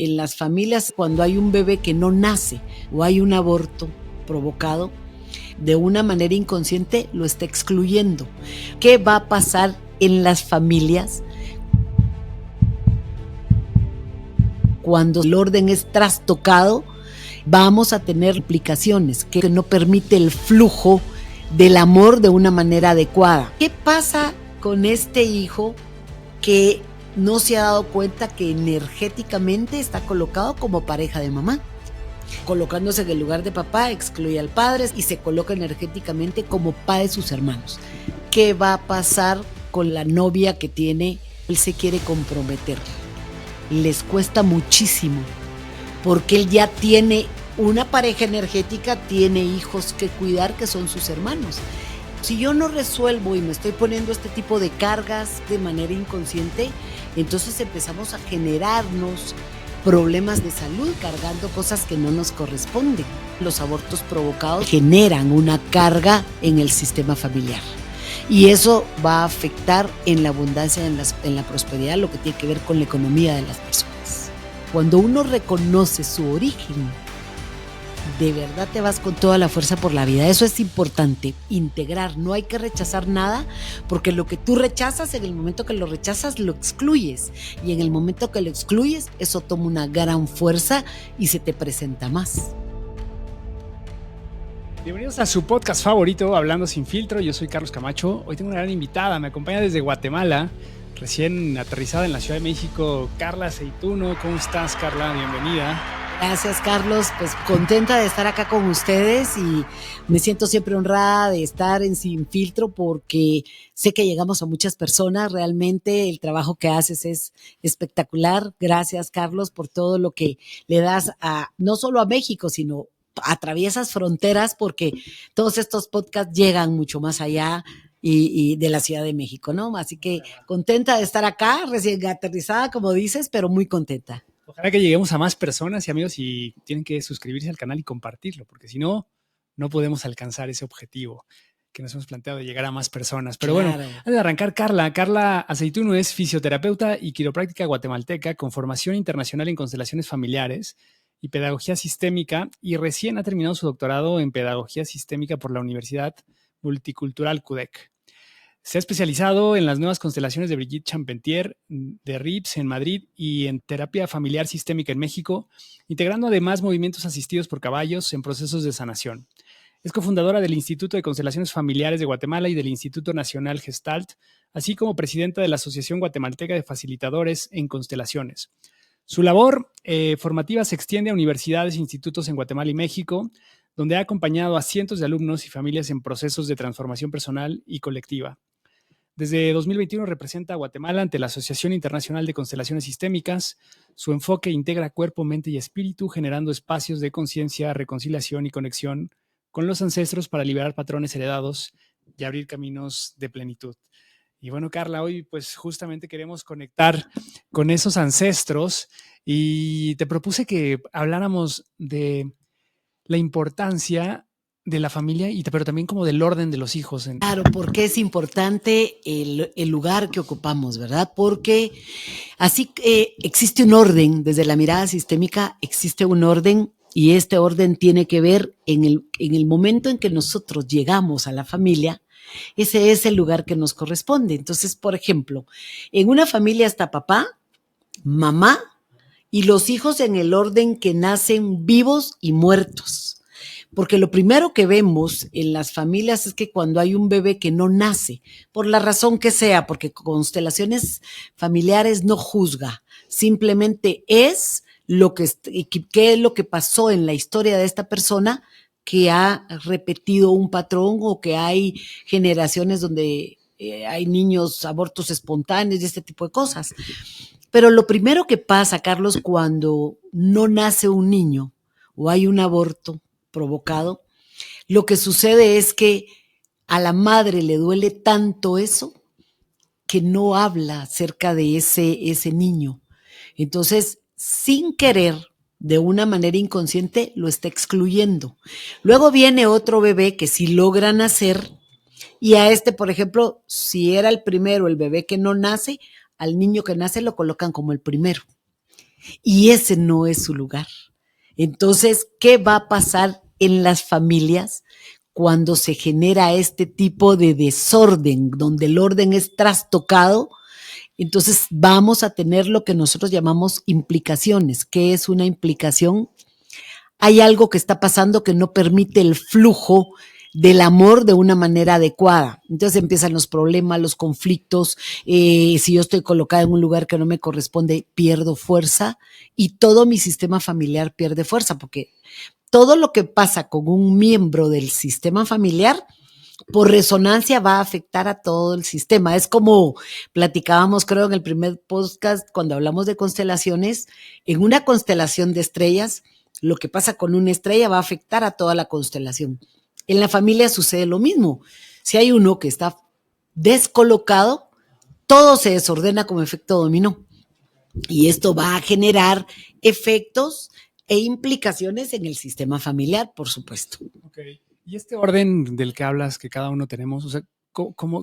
En las familias, cuando hay un bebé que no nace o hay un aborto provocado, de una manera inconsciente lo está excluyendo. ¿Qué va a pasar en las familias cuando el orden es trastocado? Vamos a tener implicaciones que no permite el flujo del amor de una manera adecuada. ¿Qué pasa con este hijo que no se ha dado cuenta que energéticamente está colocado como pareja de mamá? Colocándose en el lugar de papá, excluye al padre y se coloca energéticamente como padre de sus hermanos. ¿Qué va a pasar con la novia que tiene? Él se quiere comprometer. Les cuesta muchísimo, porque él ya tiene una pareja energética, tiene hijos que cuidar que son sus hermanos. Si yo no resuelvo y me estoy poniendo este tipo de cargas de manera inconsciente, entonces empezamos a generarnos problemas de salud cargando cosas que no nos corresponden. Los abortos provocados generan una carga en el sistema familiar y eso va a afectar en la abundancia, en la prosperidad, lo que tiene que ver con la economía de las personas. Cuando uno reconoce su origen, de verdad te vas con toda la fuerza por la vida. Eso es importante, integrar. No hay que rechazar nada, porque lo que tú rechazas, en el momento que lo rechazas, lo excluyes. Y en el momento que lo excluyes, eso toma una gran fuerza y se te presenta más. Bienvenidos a su podcast favorito, Hablando Sin Filtro. Yo soy Carlos Camacho. Hoy tengo una gran invitada. Me acompaña desde Guatemala, recién aterrizada en la Ciudad de México, Carla Aceituno. ¿Cómo estás, Carla? Bienvenida. Gracias, Carlos. Pues contenta de estar acá con ustedes y me siento siempre honrada de estar en Sin Filtro porque sé que llegamos a muchas personas. Realmente el trabajo que haces es espectacular. Gracias, Carlos, por todo lo que le das a no solo a México, sino atraviesas fronteras, porque todos estos podcasts llegan mucho más allá y de la Ciudad de México, ¿no? Así que contenta de estar acá, recién aterrizada, como dices, pero muy contenta. Ojalá que lleguemos a más personas y amigos, y tienen que suscribirse al canal y compartirlo, porque si no, no podemos alcanzar ese objetivo que nos hemos planteado de llegar a más personas. Pero claro, bueno, antes de arrancar, Carla Aceituno es fisioterapeuta y quiropráctica guatemalteca con formación internacional en constelaciones familiares y pedagogía sistémica, y recién ha terminado su doctorado en pedagogía sistémica por la Universidad Multicultural CUDEC. Se ha especializado en las nuevas constelaciones de Brigitte Champentier, de RIPS en Madrid y en terapia familiar sistémica en México, integrando además movimientos asistidos por caballos en procesos de sanación. Es cofundadora del Instituto de Constelaciones Familiares de Guatemala y del Instituto Nacional Gestalt, así como presidenta de la Asociación Guatemalteca de Facilitadores en Constelaciones. Su labor formativa se extiende a universidades e institutos en Guatemala y México, donde ha acompañado a cientos de alumnos y familias en procesos de transformación personal y colectiva. Desde 2021 representa a Guatemala ante la Asociación Internacional de Constelaciones Sistémicas. Su enfoque integra cuerpo, mente y espíritu, generando espacios de conciencia, reconciliación y conexión con los ancestros para liberar patrones heredados y abrir caminos de plenitud. Y bueno, Carla, hoy pues justamente queremos conectar con esos ancestros y te propuse que habláramos de la importancia de la familia, pero también como del orden de los hijos. Claro, porque es importante el lugar que ocupamos, ¿verdad? Porque así existe un orden, desde la mirada sistémica existe un orden, y este orden tiene que ver en el momento en que nosotros llegamos a la familia. Ese es el lugar que nos corresponde. Entonces, por ejemplo, en una familia está papá, mamá y los hijos en el orden que nacen vivos y muertos. Porque lo primero que vemos en las familias es que cuando hay un bebé que no nace, por la razón que sea, porque constelaciones familiares no juzga, simplemente es qué es lo que pasó en la historia de esta persona, que ha repetido un patrón o que hay generaciones donde hay niños, abortos espontáneos y este tipo de cosas. Pero lo primero que pasa, Carlos, cuando no nace un niño o hay un aborto provocado, lo que sucede es que a la madre le duele tanto eso que no habla acerca de ese niño. Entonces, sin querer, de una manera inconsciente, lo está excluyendo. Luego viene otro bebé que sí logra nacer, y a este, por ejemplo, si era el primero, el bebé que no nace, al niño que nace lo colocan como el primero. y ese no es su lugar. Entonces, ¿qué va a pasar en las familias cuando se genera este tipo de desorden, donde el orden es trastocado? Entonces vamos a tener lo que nosotros llamamos implicaciones. ¿Qué es una implicación? Hay algo que está pasando que no permite el flujo del amor de una manera adecuada. Entonces empiezan los problemas, los conflictos. Si yo estoy colocada en un lugar que no me corresponde, pierdo fuerza y todo mi sistema familiar pierde fuerza, porque todo lo que pasa con un miembro del sistema familiar, por resonancia va a afectar a todo el sistema. Es como platicábamos, creo, en el primer podcast, cuando hablamos de constelaciones, en una constelación de estrellas, lo que pasa con una estrella va a afectar a toda la constelación. En la familia sucede lo mismo. Si hay uno que está descolocado, todo se desordena como efecto dominó. Y esto va a generar efectos e implicaciones en el sistema familiar, por supuesto. Okay. Y este orden del que hablas, que cada uno tenemos, o sea,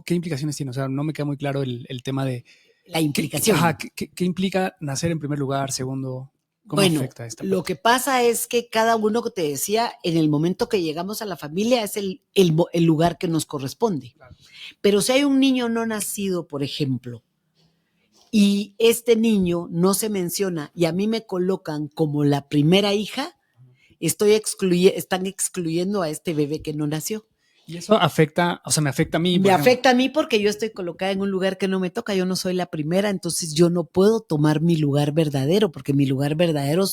¿qué implicaciones tiene? O sea, no me queda muy claro el tema de... La implicación. ¿Qué implica nacer en primer lugar, segundo? ¿Cómo afecta esta parte? Lo que pasa es que cada uno, que te decía, en el momento que llegamos a la familia es el lugar que nos corresponde. Claro. Pero si hay un niño no nacido, por ejemplo, y este niño no se menciona y a mí me colocan como la primera hija, están excluyendo a este bebé que no nació. Y eso afecta, o sea, me afecta a mí. Me afecta a mí porque yo estoy colocada en un lugar que no me toca, yo no soy la primera, entonces yo no puedo tomar mi lugar verdadero, porque mi lugar verdadero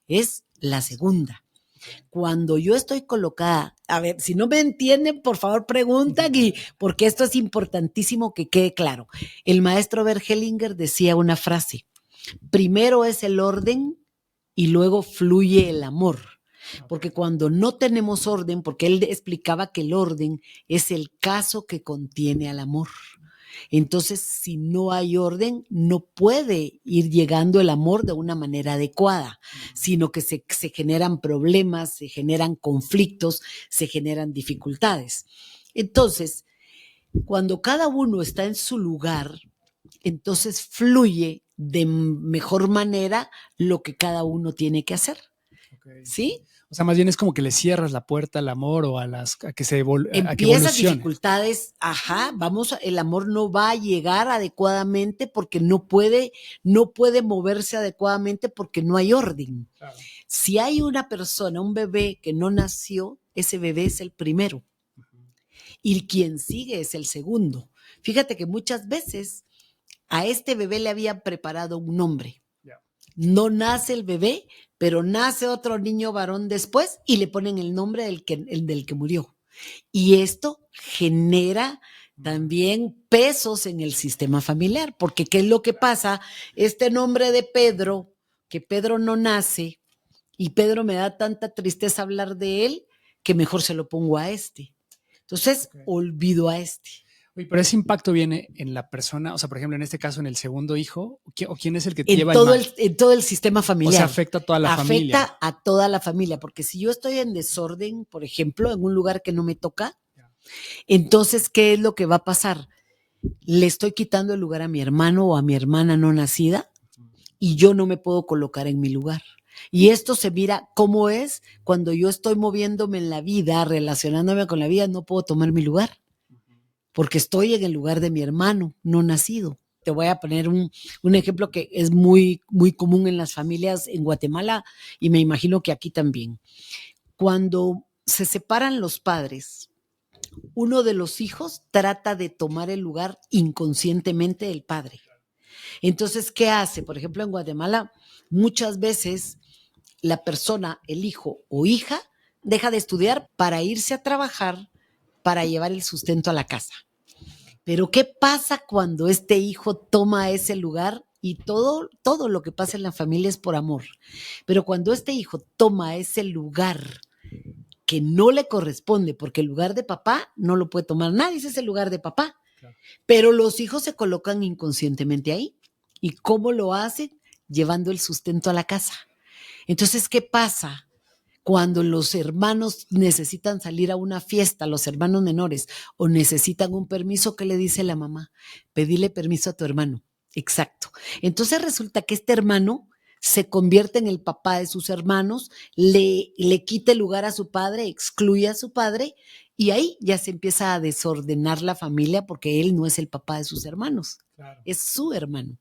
es la segunda. Cuando yo estoy colocada, a ver, si no me entienden, por favor preguntan, y porque esto es importantísimo que quede claro. El maestro Bert Hellinger decía una frase: primero es el orden y luego fluye el amor. Porque cuando no tenemos orden, porque él explicaba que el orden es el caso que contiene al amor. Entonces, si no hay orden, no puede ir llegando el amor de una manera adecuada, sino que se generan problemas, se generan conflictos, se generan dificultades. Entonces, cuando cada uno está en su lugar, entonces fluye de mejor manera lo que cada uno tiene que hacer. Okay. ¿Sí? O sea, más bien es como que le cierras la puerta al amor o a que se empiezas dificultades, el amor no va a llegar adecuadamente porque no puede moverse adecuadamente porque no hay orden. Claro. Si hay una persona, un bebé que no nació, ese bebé es el primero. Y quien sigue es el segundo. Fíjate que muchas veces a este bebé le habían preparado un nombre. No nace el bebé, pero nace otro niño varón después y le ponen el nombre del que murió. Y esto genera también pesos en el sistema familiar, porque ¿qué es lo que pasa? Este nombre de Pedro, que Pedro no nace, y Pedro me da tanta tristeza hablar de él, que mejor se lo pongo a este. Entonces, olvido a este. Pero ese impacto viene en la persona, o sea, por ejemplo, en este caso, en el segundo hijo, ¿o quién es el que lleva en todo el sistema familiar. O sea, afecta a toda la familia. Afecta a toda la familia, porque si yo estoy en desorden, por ejemplo, en un lugar que no me toca, entonces, ¿qué es lo que va a pasar? Le estoy quitando el lugar a mi hermano o a mi hermana no nacida y yo no me puedo colocar en mi lugar. Y esto se mira cómo es cuando yo estoy moviéndome en la vida, relacionándome con la vida, no puedo tomar mi lugar, porque estoy en el lugar de mi hermano no nacido. Te voy a poner un ejemplo que es muy, muy común en las familias en Guatemala y me imagino que aquí también. Cuando se separan los padres, uno de los hijos trata de tomar el lugar inconscientemente del padre. Entonces, ¿qué hace? Por ejemplo, en Guatemala, muchas veces la persona, el hijo o hija, deja de estudiar para irse a trabajar, para llevar el sustento a la casa. Pero ¿qué pasa cuando este hijo toma ese lugar? Y todo lo que pasa en la familia es por amor. Pero cuando este hijo toma ese lugar que no le corresponde, porque el lugar de papá no lo puede tomar nadie, ese es el lugar de papá. Claro. Pero los hijos se colocan inconscientemente ahí. ¿Y cómo lo hacen? Llevando el sustento a la casa. Entonces, ¿qué pasa? Cuando los hermanos necesitan salir a una fiesta, los hermanos menores, o necesitan un permiso, ¿qué le dice la mamá? Pedile permiso a tu hermano. Exacto. Entonces resulta que este hermano se convierte en el papá de sus hermanos, le quita el lugar a su padre, excluye a su padre, y ahí ya se empieza a desordenar la familia porque él no es el papá de sus hermanos, claro. Es su hermano.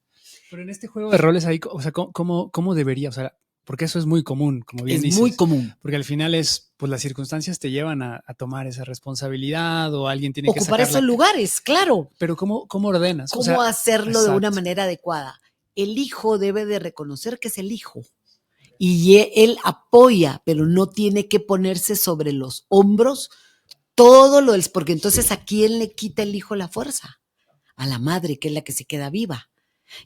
Pero en este juego de roles ahí, o sea, ¿cómo debería? O sea, porque eso es muy común, como bien dices. Es muy común. Porque al final pues las circunstancias te llevan a tomar esa responsabilidad o alguien tiene que ocupar esos lugares, claro. Pero ¿cómo ordenas? ¿Cómo hacerlo exacto. De una manera adecuada? El hijo debe de reconocer que es el hijo. Y él apoya, pero no tiene que ponerse sobre los hombros todo lo del... Porque entonces, ¿a quién le quita el hijo la fuerza? A la madre, que es la que se queda viva.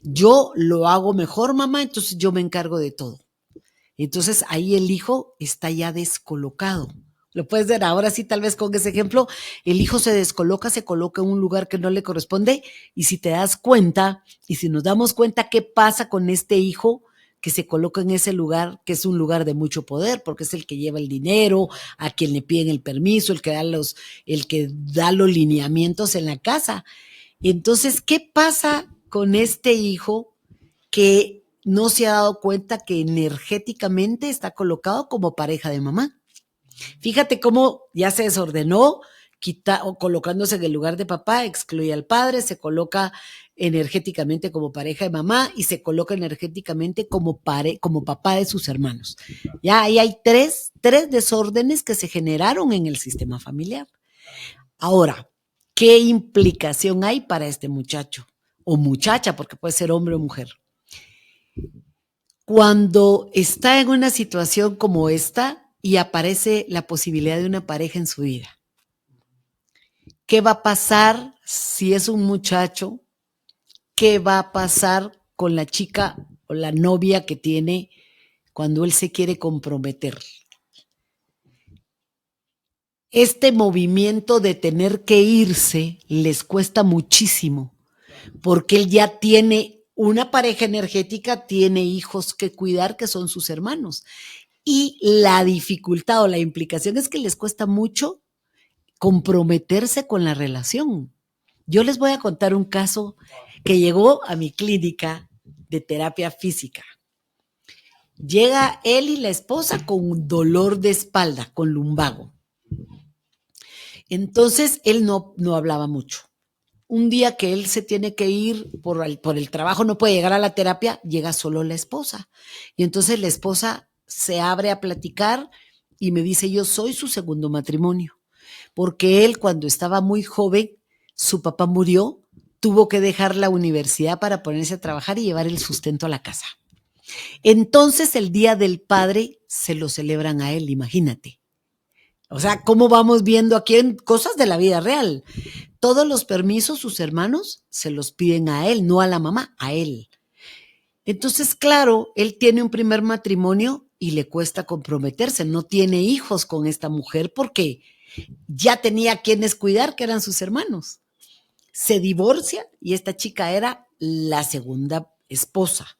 Yo lo hago mejor, mamá, entonces yo me encargo de todo. Entonces ahí el hijo está ya descolocado. Lo puedes ver ahora sí, tal vez con ese ejemplo, el hijo se descoloca, se coloca en un lugar que no le corresponde, y si te das cuenta, y si nos damos cuenta qué pasa con este hijo que se coloca en ese lugar, que es un lugar de mucho poder, porque es el que lleva el dinero, a quien le piden el permiso, el que da los lineamientos en la casa. Entonces, ¿qué pasa con este hijo que no se ha dado cuenta que energéticamente está colocado como pareja de mamá? Fíjate cómo ya se desordenó, colocándose en el lugar de papá, excluye al padre, se coloca energéticamente como pareja de mamá y se coloca energéticamente como papá de sus hermanos. Ya ahí hay tres desórdenes que se generaron en el sistema familiar. Ahora, ¿qué implicación hay para este muchacho o muchacha? Porque puede ser hombre o mujer. Cuando está en una situación como esta y aparece la posibilidad de una pareja en su vida, ¿qué va a pasar si es un muchacho? ¿Qué va a pasar con la chica o la novia que tiene cuando él se quiere comprometer? Este movimiento de tener que irse les cuesta muchísimo, porque él ya tiene una pareja energética, tiene hijos que cuidar, que son sus hermanos. Y la dificultad o la implicación es que les cuesta mucho comprometerse con la relación. Yo les voy a contar un caso que llegó a mi clínica de terapia física. Llega él y la esposa con dolor de espalda, con lumbago. Entonces, él no hablaba mucho. Un día que él se tiene que ir por el trabajo, no puede llegar a la terapia, llega solo la esposa. Y entonces la esposa se abre a platicar y me dice, yo soy su segundo matrimonio. Porque él, cuando estaba muy joven, su papá murió, tuvo que dejar la universidad para ponerse a trabajar y llevar el sustento a la casa. Entonces, el Día del Padre se lo celebran a él, imagínate. O sea, ¿cómo vamos viendo aquí en cosas de la vida real? Todos los permisos, sus hermanos, se los piden a él, no a la mamá, a él. Entonces, claro, él tiene un primer matrimonio y le cuesta comprometerse. No tiene hijos con esta mujer porque ya tenía quienes cuidar, que eran sus hermanos. Se divorcia y esta chica era la segunda esposa.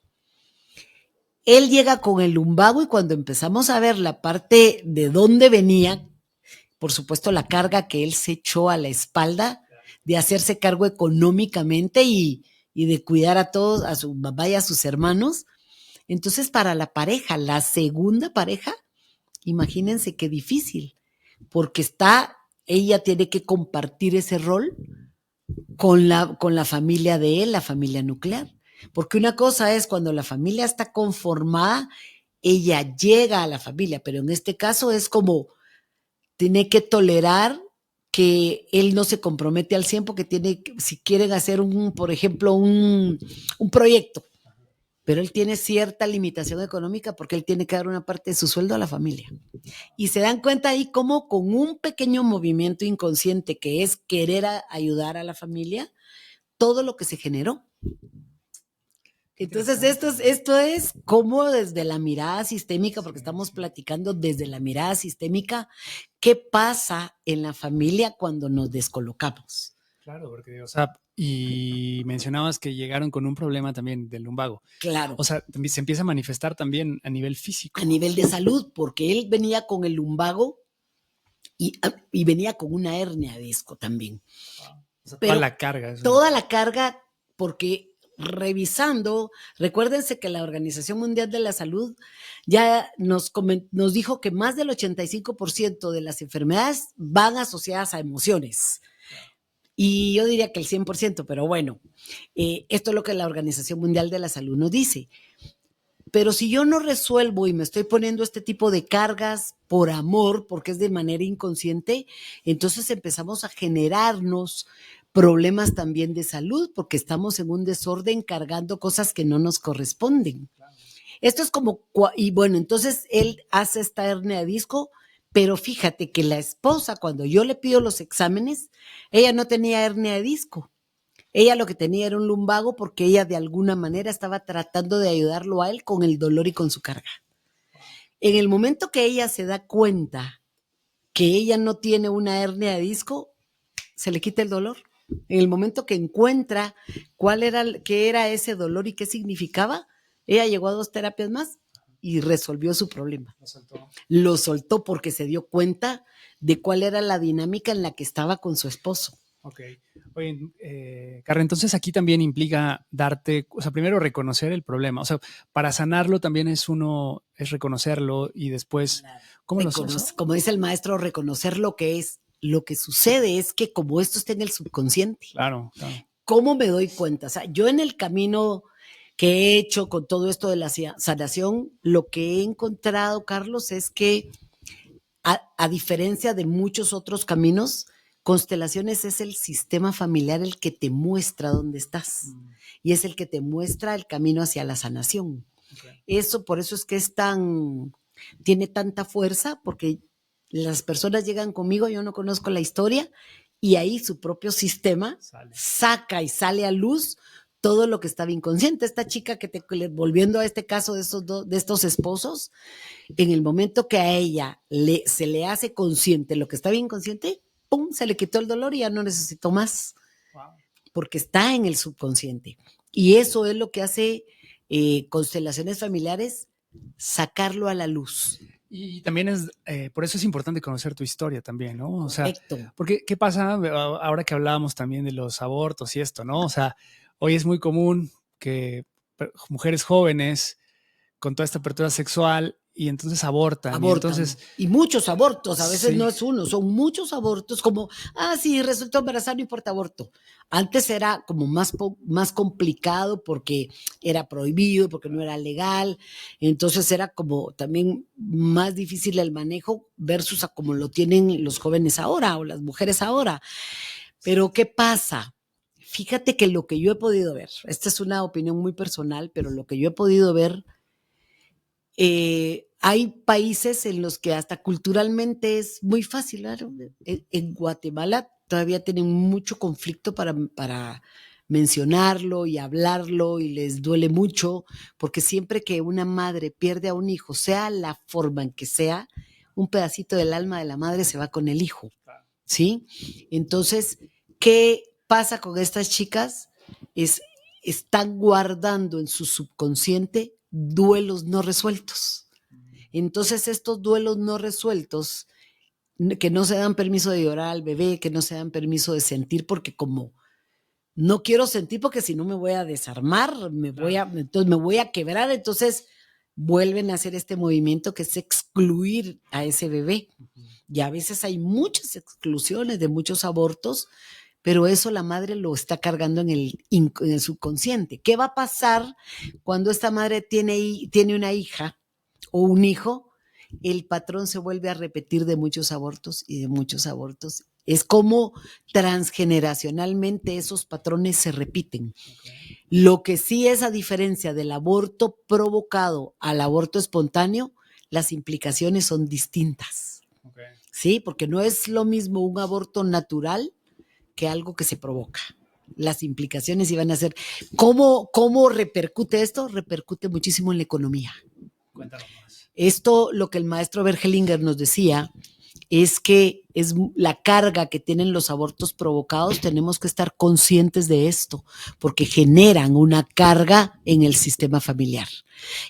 Él llega con el lumbago y cuando empezamos a ver la parte de dónde venía, por supuesto la carga que él se echó a la espalda de hacerse cargo económicamente y de cuidar a todos, a su mamá y a sus hermanos. Entonces, para la pareja, la segunda pareja, imagínense qué difícil, porque ella tiene que compartir ese rol con la familia de él, la familia nuclear. Porque una cosa es cuando la familia está conformada, ella llega a la familia, pero en este caso es como tiene que tolerar que él no se compromete al 100 porque si quieren hacer por ejemplo, un proyecto, pero él tiene cierta limitación económica porque él tiene que dar una parte de su sueldo a la familia. Y se dan cuenta ahí cómo con un pequeño movimiento inconsciente que es querer ayudar a la familia, todo lo que se generó. Entonces, esto es como desde la mirada sistémica, porque estamos platicando desde la mirada sistémica, ¿qué pasa en la familia cuando nos descolocamos? Claro, porque, o sea, y mencionabas que llegaron con un problema también del lumbago. Claro. O sea, se empieza a manifestar también a nivel físico. A nivel de salud, porque él venía con el lumbago y venía con una hernia de disco también. Wow. O sea, toda la carga. Toda la carga, porque revisando, recuérdense que la Organización Mundial de la Salud ya nos dijo que más del 85% de las enfermedades van asociadas a emociones. Y yo diría que el 100%, pero bueno, esto es lo que la Organización Mundial de la Salud nos dice. Pero si yo no resuelvo y me estoy poniendo este tipo de cargas por amor, porque es de manera inconsciente, entonces empezamos a generarnos problemas también de salud, porque estamos en un desorden cargando cosas que no nos corresponden. Esto es como, y bueno, entonces él hace esta hernia de disco, pero fíjate que la esposa, cuando yo le pido los exámenes, ella no tenía hernia de disco. Ella lo que tenía era un lumbago porque ella de alguna manera estaba tratando de ayudarlo a él con el dolor y con su carga. En el momento que ella se da cuenta que ella no tiene una hernia de disco, se le quita el dolor. En el momento que encuentra qué era ese dolor y qué significaba, ella llegó a 2 terapias más y resolvió su problema. Lo soltó porque se dio cuenta de cuál era la dinámica en la que estaba con su esposo. Ok. Oye, Carla, entonces aquí también implica primero reconocer el problema. O sea, para sanarlo también es reconocerlo y después, ¿cómo como dice el maestro, reconocer lo que es. Lo que sucede es que como esto está en el subconsciente. Claro. ¿Cómo me doy cuenta? O sea, yo en el camino que he hecho con todo esto de la sanación, lo que he encontrado, Carlos, es que a diferencia de muchos otros caminos, constelaciones es el sistema familiar el que te muestra dónde estás y es el que te muestra el camino hacia la sanación. Okay. Por eso es que tiene tanta fuerza, porque las personas llegan conmigo, yo no conozco la historia, y ahí su propio sistema saca y sale a luz todo lo que estaba inconsciente. Esta chica volviendo a este caso de estos esposos, en el momento que a ella se le hace consciente lo que estaba inconsciente, ¡pum!, se le quitó el dolor y ya no necesitó más. Wow. Porque está en el subconsciente. Y eso es lo que hace constelaciones familiares, sacarlo a la luz. Y también por eso es importante conocer tu historia también, ¿no? O sea, porque ¿qué pasa ahora que hablábamos también de los abortos y esto, ¿no? O sea, hoy es muy común que mujeres jóvenes con toda esta apertura sexual y entonces abortan. Y muchos abortos, a veces no es uno, son muchos abortos, como, sí, resultó embarazada, no importa, aborto. Antes era como más complicado porque era prohibido, porque no era legal, entonces era como también más difícil el manejo versus a como lo tienen los jóvenes ahora o las mujeres ahora. Pero ¿qué pasa? Fíjate que lo que yo he podido ver, esta es una opinión muy personal, pero lo que yo he podido ver, hay países en los que hasta culturalmente es muy fácil, ¿no? En Guatemala todavía tienen mucho conflicto para mencionarlo y hablarlo y les duele mucho, porque siempre que una madre pierde a un hijo, sea la forma en que sea, un pedacito del alma de la madre se va con el hijo, ¿sí? Entonces, ¿qué pasa con estas chicas? Están guardando en su subconsciente duelos no resueltos. Entonces estos duelos no resueltos, que no se dan permiso de llorar al bebé, que no se dan permiso de sentir, porque como no quiero sentir porque si no me voy a desarmar, entonces me voy a quebrar, entonces vuelven a hacer este movimiento que es excluir a ese bebé. Y a veces hay muchas exclusiones de muchos abortos, pero eso la madre lo está cargando en el subconsciente. ¿Qué va a pasar cuando esta madre tiene una hija o un hijo? El patrón se vuelve a repetir de muchos abortos y de muchos abortos. Es como transgeneracionalmente esos patrones se repiten. Okay. Lo que sí es, a diferencia del aborto provocado al aborto espontáneo, las implicaciones son distintas. Okay. ¿Sí? Porque no es lo mismo un aborto natural que algo que se provoca. Las implicaciones iban a ser. ¿Cómo repercute esto? Repercute muchísimo en la economía. Cuéntanos más. Esto, lo que el maestro Bergelinger nos decía, es que es la carga que tienen los abortos provocados. Tenemos que estar conscientes de esto, porque generan una carga en el sistema familiar.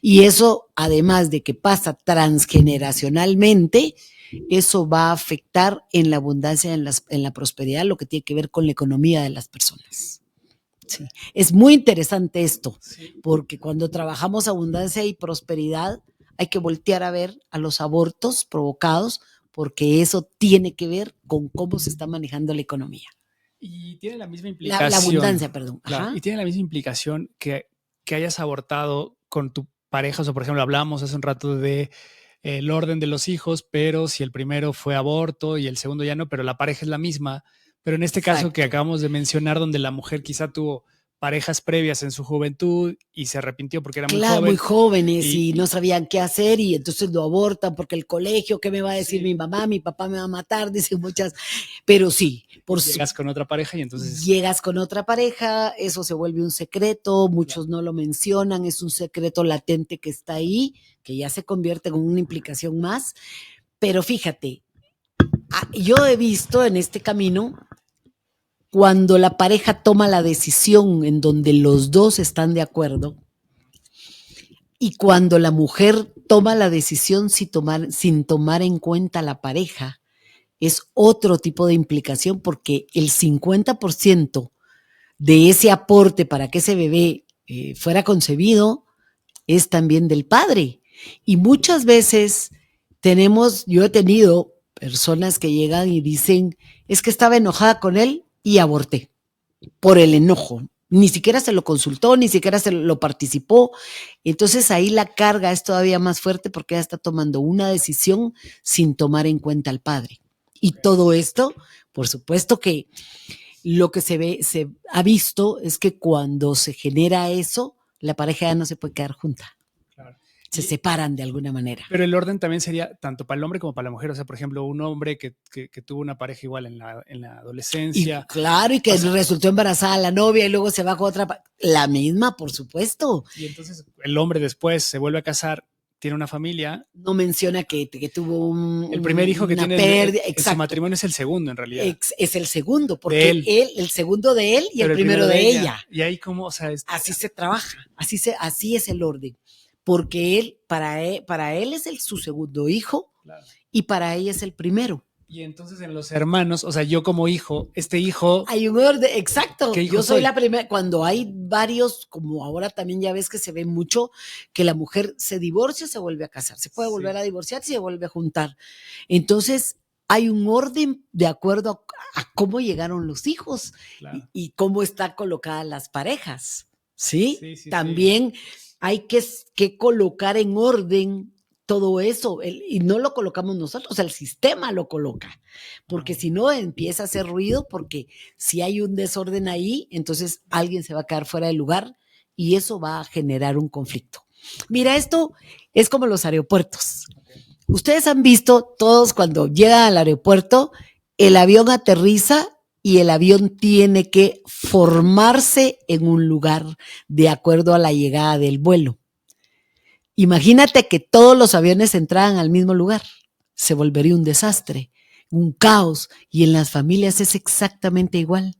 Y eso, además de que pasa transgeneracionalmente, eso va a afectar en la abundancia, en la prosperidad, lo que tiene que ver con la economía de las personas. Sí, es muy interesante esto, porque cuando trabajamos abundancia y prosperidad, hay que voltear a ver a los abortos provocados, porque eso tiene que ver con cómo se está manejando la economía. Y tiene la misma implicación. La abundancia, perdón. Claro, Ajá. y tiene la misma implicación que hayas abortado con tu pareja. O sea, por ejemplo, hablábamos hace un rato de el orden de los hijos, pero si el primero fue aborto y el segundo ya no, pero la pareja es la misma. Pero en este caso que acabamos de mencionar, donde la mujer quizá tuvo parejas previas en su juventud y se arrepintió porque era muy joven. Muy jóvenes y no sabían qué hacer y entonces lo abortan porque el colegio, ¿qué me va a decir mi mamá? Mi papá me va a matar, dicen muchas. Pero sí. Llegas con otra pareja y entonces... Llegas con otra pareja, eso se vuelve un secreto, muchos no lo mencionan, es un secreto latente que está ahí, que ya se convierte en una implicación más. Pero fíjate, yo he visto en este camino cuando la pareja toma la decisión en donde los dos están de acuerdo y cuando la mujer toma la decisión sin tomar en cuenta a la pareja, es otro tipo de implicación porque el 50% de ese aporte para que ese bebé fuera concebido es también del padre. Y muchas veces yo he tenido personas que llegan y dicen, es que estaba enojada con él y aborté por el enojo. Ni siquiera se lo consultó, ni siquiera se lo participó. Entonces ahí la carga es todavía más fuerte porque ella está tomando una decisión sin tomar en cuenta al padre. Y todo esto, por supuesto que lo que se ha visto es que cuando se genera eso, la pareja ya no se puede quedar junta. Claro. Se separan de alguna manera. Pero el orden también sería tanto para el hombre como para la mujer. O sea, por ejemplo, un hombre que tuvo una pareja igual en la adolescencia. Y claro, y que resultó embarazada la novia y luego se va con otra. La misma, por supuesto. Y entonces el hombre después se vuelve a casar, tiene una familia. No menciona que tuvo el primer hijo que tiene pérdida. En su matrimonio es el segundo, en realidad. Es el segundo, porque el segundo de él y el primero de ella. Y ahí como, o sea, así se trabaja, así es el orden. Porque él, para él es su segundo hijo, claro, y para ella es el primero. Y entonces en los hermanos, o sea, yo como hijo, este hijo... Hay un orden, exacto. Yo soy la primera. Cuando hay varios, como ahora también ya ves que se ve mucho, que la mujer se divorcia, se vuelve a casar. Se puede volver a divorciar y se vuelve a juntar. Entonces, hay un orden de acuerdo a cómo llegaron los hijos, claro, y cómo están colocadas las parejas. ¿Sí? También hay que colocar en orden todo eso, y no lo colocamos nosotros, el sistema lo coloca, porque si no empieza a hacer ruido, porque si hay un desorden ahí, entonces alguien se va a quedar fuera del lugar y eso va a generar un conflicto. Mira, esto es como los aeropuertos. Ustedes han visto todos cuando llegan al aeropuerto, el avión aterriza y el avión tiene que formarse en un lugar de acuerdo a la llegada del vuelo. Imagínate que todos los aviones entraran al mismo lugar. Se volvería un desastre, un caos. Y en las familias es exactamente igual.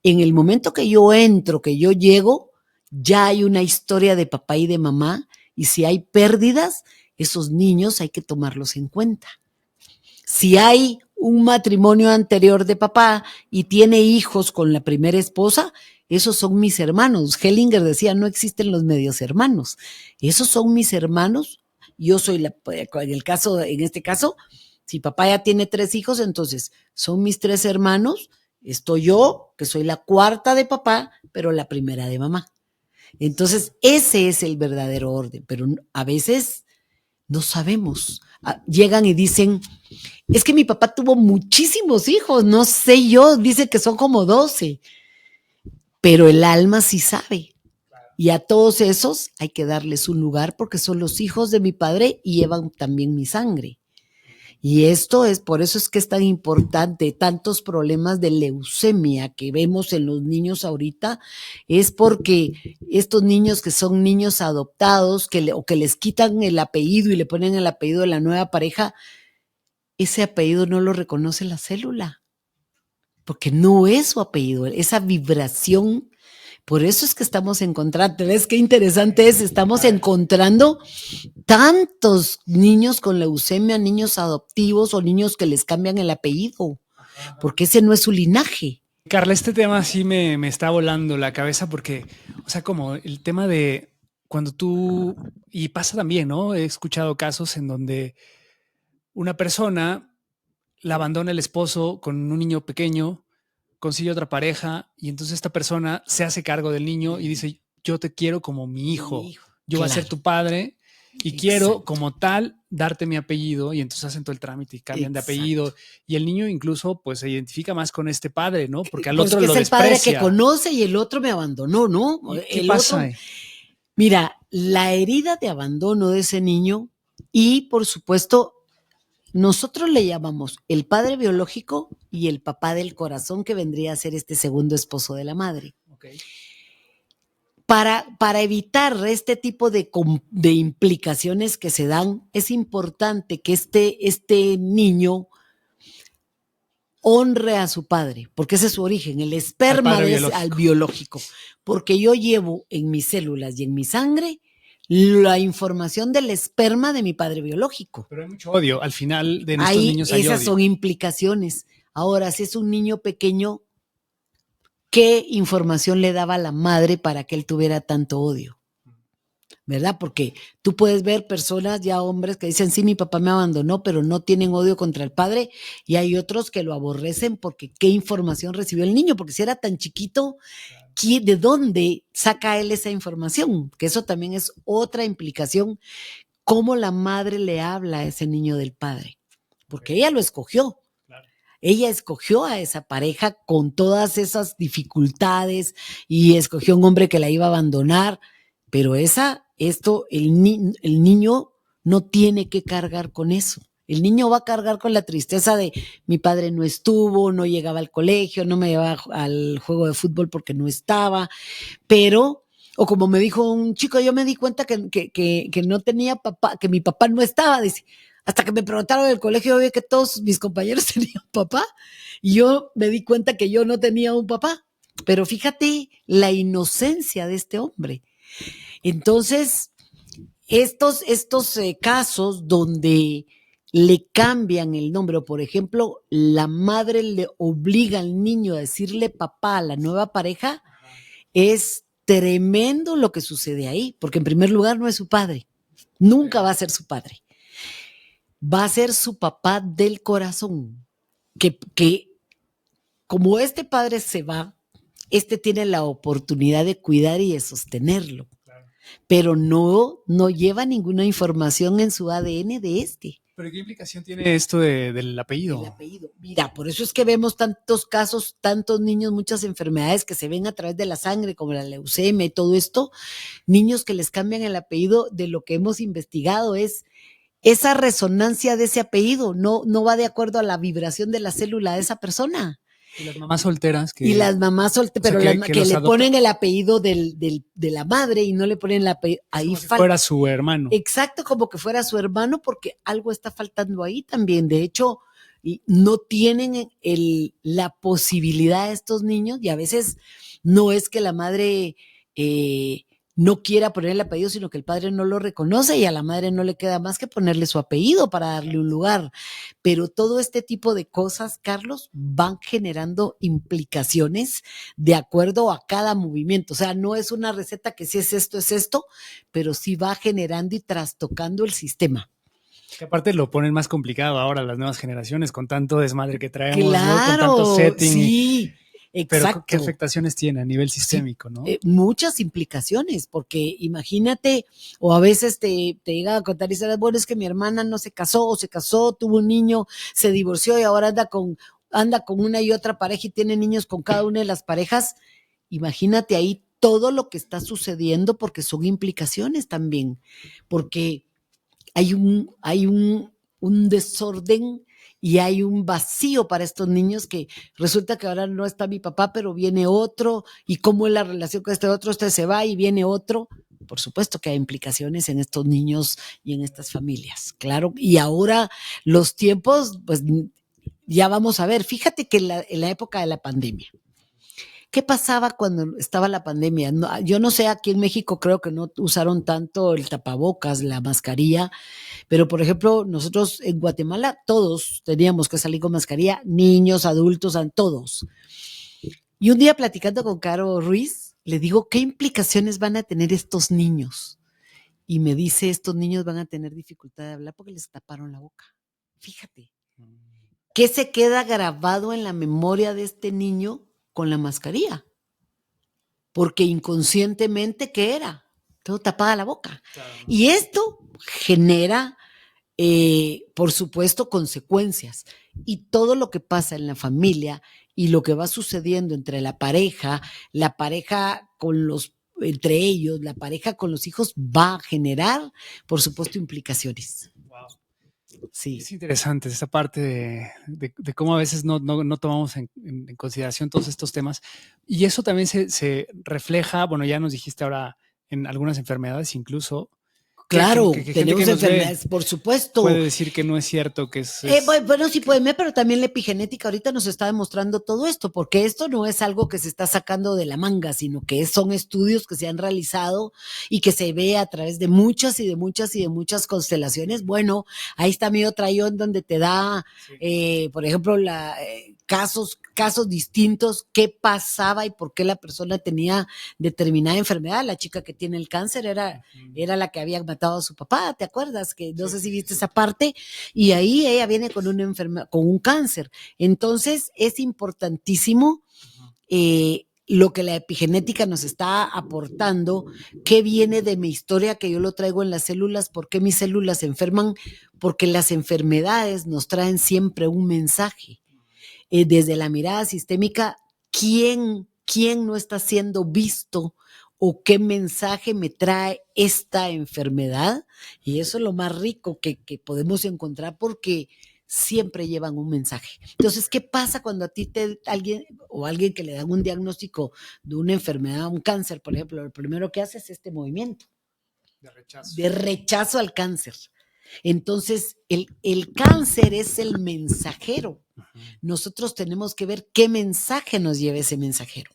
En el momento que yo entro, que yo llego, ya hay una historia de papá y de mamá. Y si hay pérdidas, esos niños hay que tomarlos en cuenta. Si hay un matrimonio anterior de papá y tiene hijos con la primera esposa, esos son mis hermanos. Hellinger decía, no existen los medios hermanos. Esos son mis hermanos. Yo soy en este caso, si papá ya tiene 3 hijos, entonces son mis 3 hermanos. Estoy yo, que soy la cuarta de papá, pero la primera de mamá. Entonces, ese es el verdadero orden. Pero a veces no sabemos. Llegan y dicen, es que mi papá tuvo muchísimos hijos, no sé yo, dice que son como 12. Pero el alma sí sabe. Y a todos esos hay que darles un lugar porque son los hijos de mi padre y llevan también mi sangre. Y por eso es que es tan importante, tantos problemas de leucemia que vemos en los niños ahorita, es porque estos niños que son niños adoptados, o que les quitan el apellido y le ponen el apellido de la nueva pareja, ese apellido no lo reconoce la célula. Porque no es su apellido, esa vibración. Por eso es que estamos encontrando, ¿ves qué interesante es? Estamos encontrando tantos niños con leucemia, niños adoptivos o niños que les cambian el apellido, porque ese no es su linaje. Carla, este tema sí me está volando la cabeza porque, o sea, como el tema de cuando tú, y pasa también, ¿no? He escuchado casos en donde una persona la abandona el esposo con un niño pequeño, consigue otra pareja y entonces esta persona se hace cargo del niño y dice, yo te quiero como mi hijo, yo voy a ser tu padre y quiero como tal darte mi apellido, y entonces hacen todo el trámite y cambian de apellido, y el niño incluso pues se identifica más con este padre, ¿no? Porque al otro lo desprecia. Es el padre que conoce y el otro me abandonó, ¿no? ¿Qué pasa? Mira, la herida de abandono de ese niño, y por supuesto nosotros le llamamos el padre biológico y el papá del corazón, que vendría a ser este segundo esposo de la madre. Okay. Para evitar este tipo de implicaciones que se dan, es importante que este niño honre a su padre, porque ese es su origen, el esperma al biológico, porque yo llevo en mis células y en mi sangre la información del esperma de mi padre biológico. Pero hay mucho odio, al final de estos niños hay esas odio. Son implicaciones. Ahora, si es un niño pequeño, ¿qué información le daba la madre para que él tuviera tanto odio? ¿Verdad? Porque tú puedes ver personas, ya hombres, que dicen, sí, mi papá me abandonó, pero no tienen odio contra el padre, y hay otros que lo aborrecen porque qué información recibió el niño, porque si era tan chiquito, ¿de dónde saca él esa información? Que eso también es otra implicación, cómo la madre le habla a ese niño del padre, porque ella lo escogió. Ella escogió a esa pareja con todas esas dificultades y escogió un hombre que la iba a abandonar, pero el niño no tiene que cargar con eso. El niño va a cargar con la tristeza de mi padre no estuvo, no llegaba al colegio, no me llevaba al juego de fútbol porque no estaba, pero, o como me dijo un chico, yo me di cuenta que no tenía papá, que mi papá no estaba, dice, hasta que me preguntaron en el colegio, vi que todos mis compañeros tenían papá, y yo me di cuenta que yo no tenía un papá. Pero fíjate la inocencia de este hombre. Entonces, estos casos donde le cambian el nombre, o por ejemplo, la madre le obliga al niño a decirle papá a la nueva pareja, es tremendo lo que sucede ahí, porque en primer lugar no es su padre, nunca va a ser su padre, va a ser su papá del corazón, que como este padre se va, tiene la oportunidad de cuidar y de sostenerlo, pero no lleva ninguna información en su ADN de este. ¿Pero qué implicación tiene esto del apellido? El apellido. Mira, por eso es que vemos tantos casos, tantos niños, muchas enfermedades que se ven a través de la sangre, como la leucemia y todo esto, niños que les cambian el apellido. De lo que hemos investigado es esa resonancia de ese apellido, no va de acuerdo a la vibración de la célula de esa persona. Y las mamás solteras que... Y las mamás solteras, pero que le ponen el apellido de la madre y no le ponen el apellido. Ahí como si fuera su hermano. Exacto, como que fuera su hermano, porque algo está faltando ahí también. De hecho, no tienen la posibilidad de estos niños, y a veces no es que la madre no quiera poner el apellido, sino que el padre no lo reconoce y a la madre no le queda más que ponerle su apellido para darle un lugar. Pero todo este tipo de cosas, Carlos, van generando implicaciones de acuerdo a cada movimiento. O sea, no es una receta que si es esto, pero sí va generando y trastocando el sistema. Que aparte lo ponen más complicado ahora las nuevas generaciones con tanto desmadre que traemos, claro, ¿no? Con tanto setting. Sí. Exacto. Pero ¿qué afectaciones tiene a nivel sistémico, no? Muchas implicaciones, porque imagínate, o a veces te llegan a contar historias, bueno, es que mi hermana no se casó, o se casó, tuvo un niño, se divorció y ahora anda con una y otra pareja y tiene niños con cada una de las parejas. Imagínate ahí todo lo que está sucediendo, porque son implicaciones también, porque hay un desorden y hay un vacío para estos niños, que resulta que ahora no está mi papá, pero viene otro, y cómo es la relación con este otro, se va y viene otro. Por supuesto que hay implicaciones en estos niños y en estas familias, claro. Y ahora los tiempos, pues ya vamos a ver. Fíjate que en la época de la pandemia, ¿qué pasaba cuando estaba la pandemia? No, yo no sé, aquí en México creo que no usaron tanto el tapabocas, la mascarilla, pero por ejemplo, nosotros en Guatemala todos teníamos que salir con mascarilla, niños, adultos, todos. Y un día platicando con Caro Ruiz, le digo, ¿qué implicaciones van a tener estos niños? Y me dice, estos niños van a tener dificultad de hablar porque les taparon la boca. Fíjate. ¿Qué se queda grabado en la memoria de este niño con la mascarilla? Porque inconscientemente, ¿qué era? Todo tapada la boca. Claro. Y esto genera, por supuesto, consecuencias. Y todo lo que pasa en la familia y lo que va sucediendo entre la pareja con entre ellos, la pareja con los hijos, va a generar, por supuesto, implicaciones. Wow. Sí. Es interesante esa parte de cómo a veces no tomamos en consideración todos estos temas. Y eso también se refleja, bueno, ya nos dijiste ahora en algunas enfermedades incluso. Claro, tenemos enfermedades, por supuesto. Puede decir que no es cierto, que es... Bueno, sí puede, pero también la epigenética ahorita nos está demostrando todo esto, porque esto no es algo que se está sacando de la manga, sino que son estudios que se han realizado y que se ve a través de muchas constelaciones. Bueno, ahí está mi otra yo en donde te da, sí. Por ejemplo, casos distintos, qué pasaba y por qué la persona tenía determinada enfermedad. La chica que tiene el cáncer era la que había matado a su papá, ¿te acuerdas? Que no sé si viste esa parte, y ahí ella viene con una enfermedad, con un cáncer. Entonces es importantísimo lo que la epigenética nos está aportando, qué viene de mi historia, que yo lo traigo en las células, por qué mis células se enferman, porque las enfermedades nos traen siempre un mensaje. Desde la mirada sistémica, ¿quién no está siendo visto o qué mensaje me trae esta enfermedad? Y eso es lo más rico que podemos encontrar, porque siempre llevan un mensaje. Entonces, ¿qué pasa cuando a ti alguien que le dan un diagnóstico de una enfermedad, un cáncer, por ejemplo? Lo primero que hace es este movimiento de rechazo al cáncer. Entonces, el cáncer es el mensajero. Nosotros tenemos que ver qué mensaje nos lleva ese mensajero.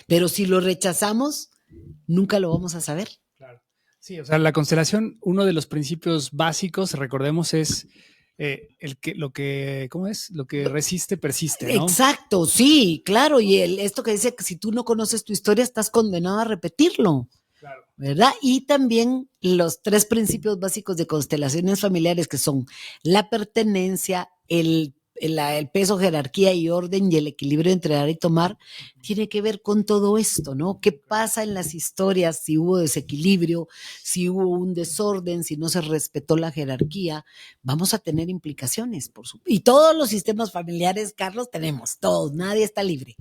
Pero si lo rechazamos, nunca lo vamos a saber. Claro. Sí, o sea, la constelación, uno de los principios básicos, recordemos, es lo que resiste, persiste, ¿no? Exacto, sí, claro. Y esto que dice que si tú no conoces tu historia, estás condenado a repetirlo. Claro. ¿Verdad? Y también los 3 principios básicos de constelaciones familiares, que son la pertenencia, el peso, jerarquía y orden, y el equilibrio entre dar y tomar, tiene que ver con todo esto, ¿no? ¿Qué pasa en las historias si hubo desequilibrio, si hubo un desorden, si no se respetó la jerarquía? Vamos a tener implicaciones, por supuesto. Y todos los sistemas familiares, Carlos, tenemos, todos, nadie está libre.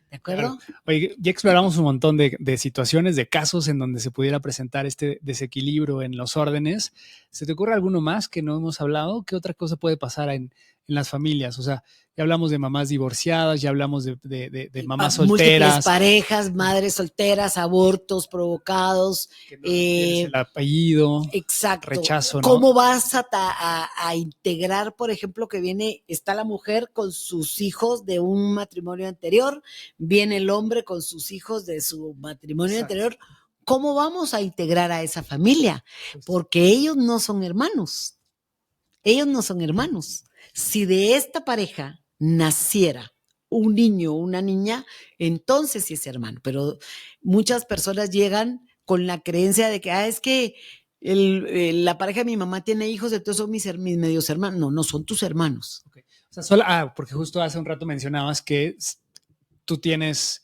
¿De acuerdo? Claro. Oye, ya exploramos un montón de situaciones, de casos en donde se pudiera presentar este desequilibrio en los órdenes. ¿Se te ocurre alguno más que no hemos hablado? ¿Qué otra cosa puede pasar en las familias? O sea, ya hablamos de mamás divorciadas, ya hablamos de mamás solteras. Múltiples parejas, madres solteras, abortos provocados. Que no tienes el apellido. Exacto. Rechazo, ¿no? ¿Cómo vas a integrar, por ejemplo, que está la mujer con sus hijos de un matrimonio anterior, viene el hombre con sus hijos de su matrimonio anterior? ¿Cómo vamos a integrar a esa familia? Porque ellos no son hermanos. Ellos no son hermanos. Si de esta pareja naciera un niño o una niña, entonces sí es hermano. Pero muchas personas llegan con la creencia de que, es que la pareja de mi mamá tiene hijos, entonces son mis medios hermanos. No son tus hermanos. Okay. O sea, porque justo hace un rato mencionabas que tú tienes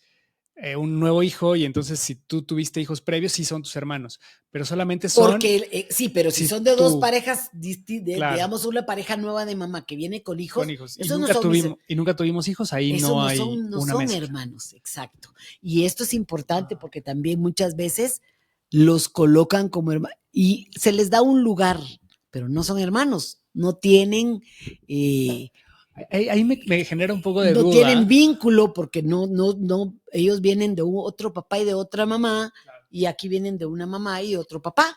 un nuevo hijo y entonces si tú tuviste hijos previos, sí son tus hermanos, pero solamente son... Porque, sí, pero si son de dos parejas, claro, digamos una pareja nueva de mamá que viene con hijos. Y nunca tuvimos hijos, ahí no hay una mezcla. Hermanos, exacto. Y esto es importante porque también muchas veces los colocan como hermanos y se les da un lugar, pero no son hermanos, no tienen... Ahí me genera un poco de duda. No tienen vínculo porque no, ellos vienen de otro papá y de otra mamá, claro, y aquí vienen de una mamá y otro papá.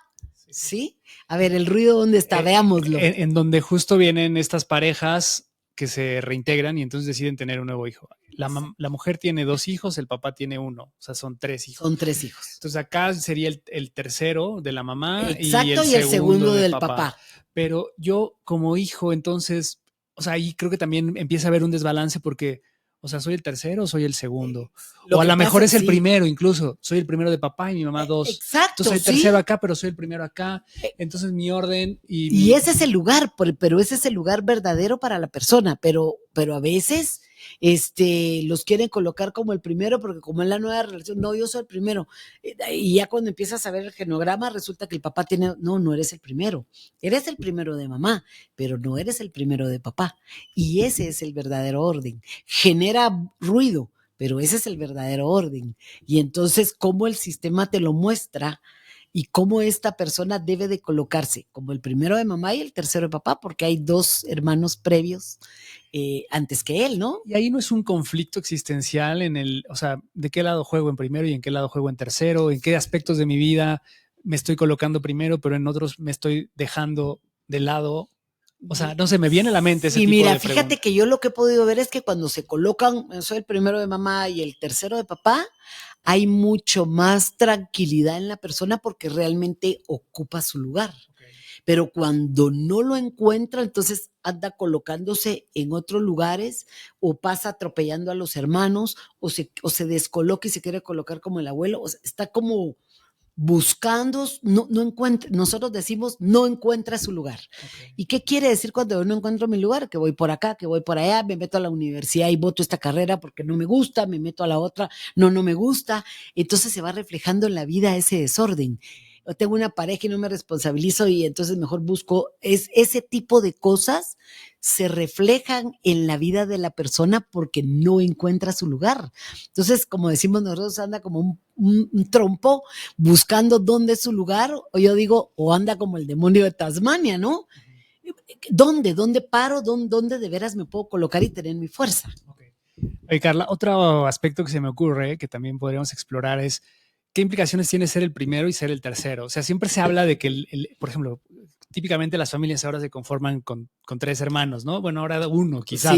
¿Sí? A ver, el ruido, ¿dónde está? Veámoslo. En donde justo vienen estas parejas que se reintegran y entonces deciden tener un nuevo hijo. La mujer tiene 2 hijos, el papá tiene 1, o sea, son 3 hijos. Son 3 hijos. Entonces acá sería el tercero de la mamá. Exacto, y el segundo del papá. Pero yo como hijo, entonces... O sea, ahí creo que también empieza a haber un desbalance porque, O sea, ¿soy el tercero o soy el segundo? O a lo mejor es el primero incluso. Soy el primero de papá y mi mamá dos. Exacto, entonces soy el tercero acá, pero soy el primero acá. Entonces mi orden y ese es el lugar, pero ese es el lugar verdadero para la persona. Pero a veces los quieren colocar como el primero porque como es la nueva relación, no, yo soy el primero. Y ya cuando empiezas a ver el genograma resulta que el papá tiene, no eres el primero. Eres el primero de mamá, pero no eres el primero de papá. Y ese es el verdadero orden. Genera ruido, pero ese es el verdadero orden. Y entonces, ¿cómo el sistema te lo muestra? Y cómo esta persona debe de colocarse como el primero de mamá y el tercero de papá, porque hay dos hermanos previos antes que él, ¿no? Y ahí no es un conflicto existencial o sea, ¿de qué lado juego en primero y en qué lado juego en tercero? ¿En qué aspectos de mi vida me estoy colocando primero, pero en otros me estoy dejando de lado? O sea, no sé, me viene a la mente ese tipo de preguntas. Fíjate que yo lo que he podido ver es que cuando se colocan, soy el primero de mamá y el tercero de papá, hay mucho más tranquilidad en la persona porque realmente ocupa su lugar. Okay. Pero cuando no lo encuentra, entonces anda colocándose en otros lugares o pasa atropellando a los hermanos o se descoloca y se quiere colocar como el abuelo. O sea, está como buscando, no encuentra, nosotros decimos no encuentra su lugar. Okay. ¿Y qué quiere decir cuando yo no encuentro mi lugar? Que voy por acá, que voy por allá, me meto a la universidad y voto esta carrera porque no me gusta, me meto a la otra, no me gusta. Entonces se va reflejando en la vida ese desorden. Yo tengo una pareja y no me responsabilizo y entonces mejor busco, ese tipo de cosas se reflejan en la vida de la persona porque no encuentra su lugar. Entonces, como decimos nosotros, anda como un trompo buscando dónde es su lugar, o yo digo, o anda como el demonio de Tasmania, ¿no? ¿Dónde paro? ¿Dónde de veras me puedo colocar y tener mi fuerza? Okay. Oye, Carla, otro aspecto que se me ocurre, que también podríamos explorar es, ¿qué implicaciones tiene ser el primero y ser el tercero? O sea, siempre se habla de que, por ejemplo, típicamente las familias ahora se conforman con 3 hermanos, ¿no? Bueno, ahora uno quizá,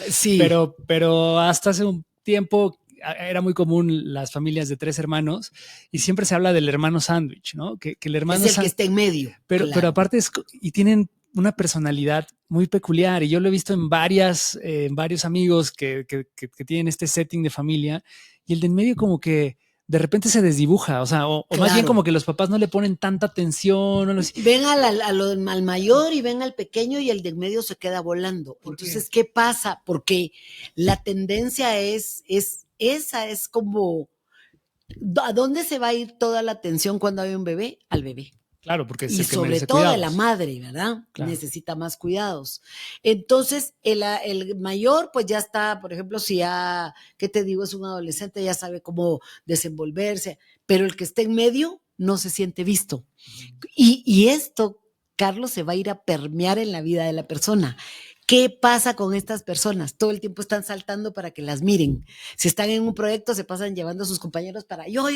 sí, pero hasta hace un tiempo era muy común las familias de 3 hermanos y siempre se habla del hermano sándwich, ¿no? Que el hermano es el que está en medio. Pero aparte y tienen una personalidad muy peculiar y yo lo he visto en varios amigos que tienen este setting de familia y el de en medio como que de repente se desdibuja, o sea, o claro. Más bien como que los papás no le ponen tanta atención. No ven al mayor y ven al pequeño y el de en medio se queda volando. Entonces, ¿qué pasa? Porque la tendencia esa es como, ¿a dónde se va a ir toda la atención cuando hay un bebé? Al bebé. Claro, porque y sobre todo cuidados. De la madre, ¿verdad? Claro. Necesita más cuidados. Entonces, el mayor, pues ya está, por ejemplo, si ya, ¿qué te digo? Es un adolescente, ya sabe cómo desenvolverse, pero el que está en medio no se siente visto. Y esto, Carlos, se va a ir a permear en la vida de la persona. ¿Qué pasa con estas personas? Todo el tiempo están saltando para que las miren. Si están en un proyecto, se pasan llevando a sus compañeros para yo.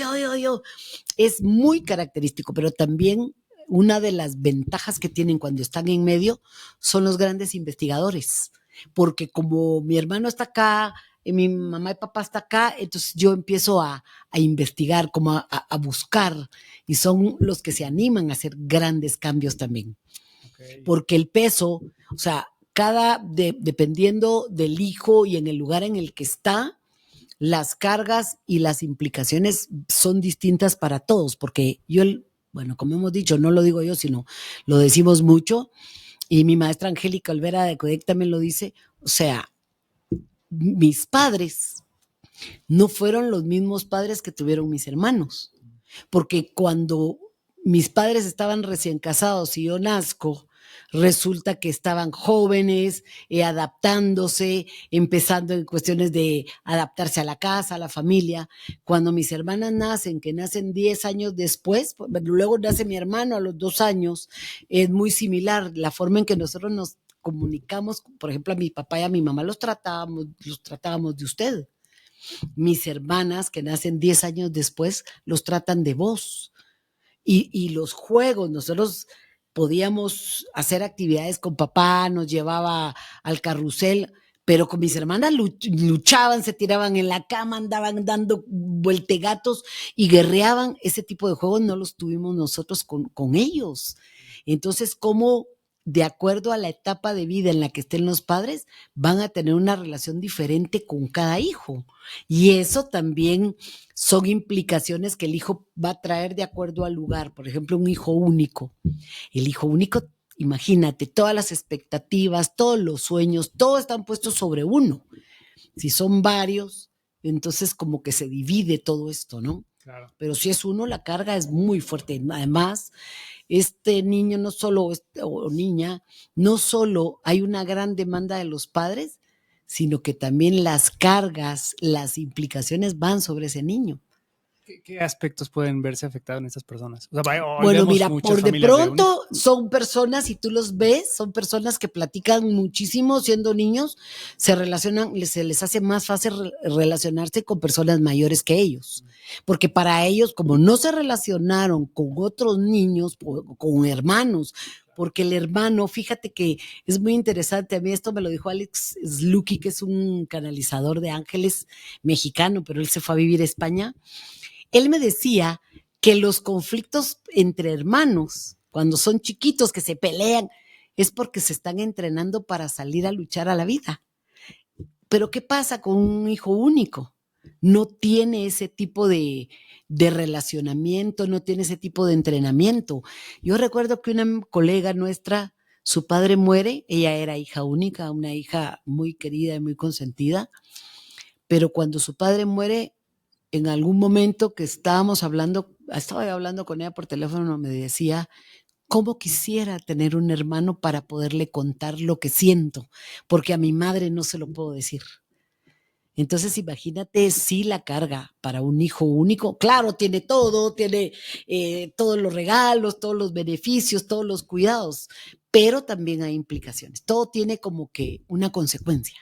Es muy característico, pero también una de las ventajas que tienen cuando están en medio son los grandes investigadores. Porque como mi hermano está acá, mi mamá y papá está acá, entonces yo empiezo a investigar, como a buscar, y son los que se animan a hacer grandes cambios también. Okay. Porque el peso, o sea, dependiendo del hijo y en el lugar en el que está, las cargas y las implicaciones son distintas para todos, porque bueno, como hemos dicho, no lo digo yo, sino lo decimos mucho, y mi maestra Angélica Olvera de Codec también lo dice, o sea, mis padres no fueron los mismos padres que tuvieron mis hermanos, porque cuando mis padres estaban recién casados y yo nazco, resulta que estaban jóvenes, adaptándose, empezando en cuestiones de adaptarse a la casa, a la familia. Cuando mis hermanas nacen, que nacen 10 años después, luego nace mi hermano a los 2 años, es muy similar la forma en que nosotros nos comunicamos. Por ejemplo, a mi papá y a mi mamá los tratábamos de usted. Mis hermanas, que nacen 10 años después, los tratan de vos. Y los juegos, nosotros podíamos hacer actividades con papá, nos llevaba al carrusel, pero con mis hermanas luchaban, se tiraban en la cama, andaban dando vueltegatos y guerreaban. Ese tipo de juegos no los tuvimos nosotros con ellos. Entonces, ¿cómo de acuerdo a la etapa de vida en la que estén los padres, van a tener una relación diferente con cada hijo. Y eso también son implicaciones que el hijo va a traer de acuerdo al lugar. Por ejemplo, un hijo único. El hijo único, imagínate, todas las expectativas, todos los sueños, todos están puestos sobre uno. Si son varios, entonces como que se divide todo esto, ¿no? Claro. Pero si es uno, la carga es muy fuerte. Además, este niño no solo, o niña, no solo hay una gran demanda de los padres, sino que también las cargas, las implicaciones van sobre ese niño. ¿Qué aspectos pueden verse afectados en estas personas? O sea, bueno, mira, por de pronto son personas, si tú los ves, son personas que platican muchísimo siendo niños, se les hace más fácil relacionarse con personas mayores que ellos, porque para ellos, como no se relacionaron con otros niños, con hermanos, porque el hermano, fíjate que es muy interesante, a mí esto me lo dijo Alex Slucky, que es un canalizador de ángeles mexicano, pero él se fue a vivir a España. Él me decía que los conflictos entre hermanos, cuando son chiquitos, que se pelean, es porque se están entrenando para salir a luchar a la vida. Pero ¿qué pasa con un hijo único? No tiene ese tipo de relacionamiento, no tiene ese tipo de entrenamiento. Yo recuerdo que una colega nuestra, su padre muere, ella era hija única, una hija muy querida y muy consentida, pero cuando su padre muere, en algún momento que estaba hablando con ella por teléfono, me decía, ¿cómo quisiera tener un hermano para poderle contar lo que siento? Porque a mi madre no se lo puedo decir. Entonces, imagínate, sí, la carga para un hijo único. Claro, tiene todo, tiene todos los regalos, todos los beneficios, todos los cuidados, pero también hay implicaciones. Todo tiene como que una consecuencia,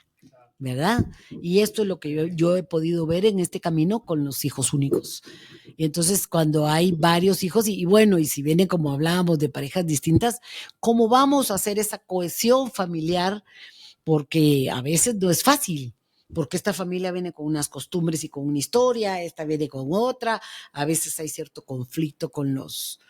¿verdad? Y esto es lo que yo he podido ver en este camino con los hijos únicos. Y entonces, cuando hay varios hijos, y bueno, y si vienen, como hablábamos, de parejas distintas, ¿cómo vamos a hacer esa cohesión familiar? Porque a veces no es fácil, porque esta familia viene con unas costumbres y con una historia, esta viene con otra, a veces hay cierto conflicto con los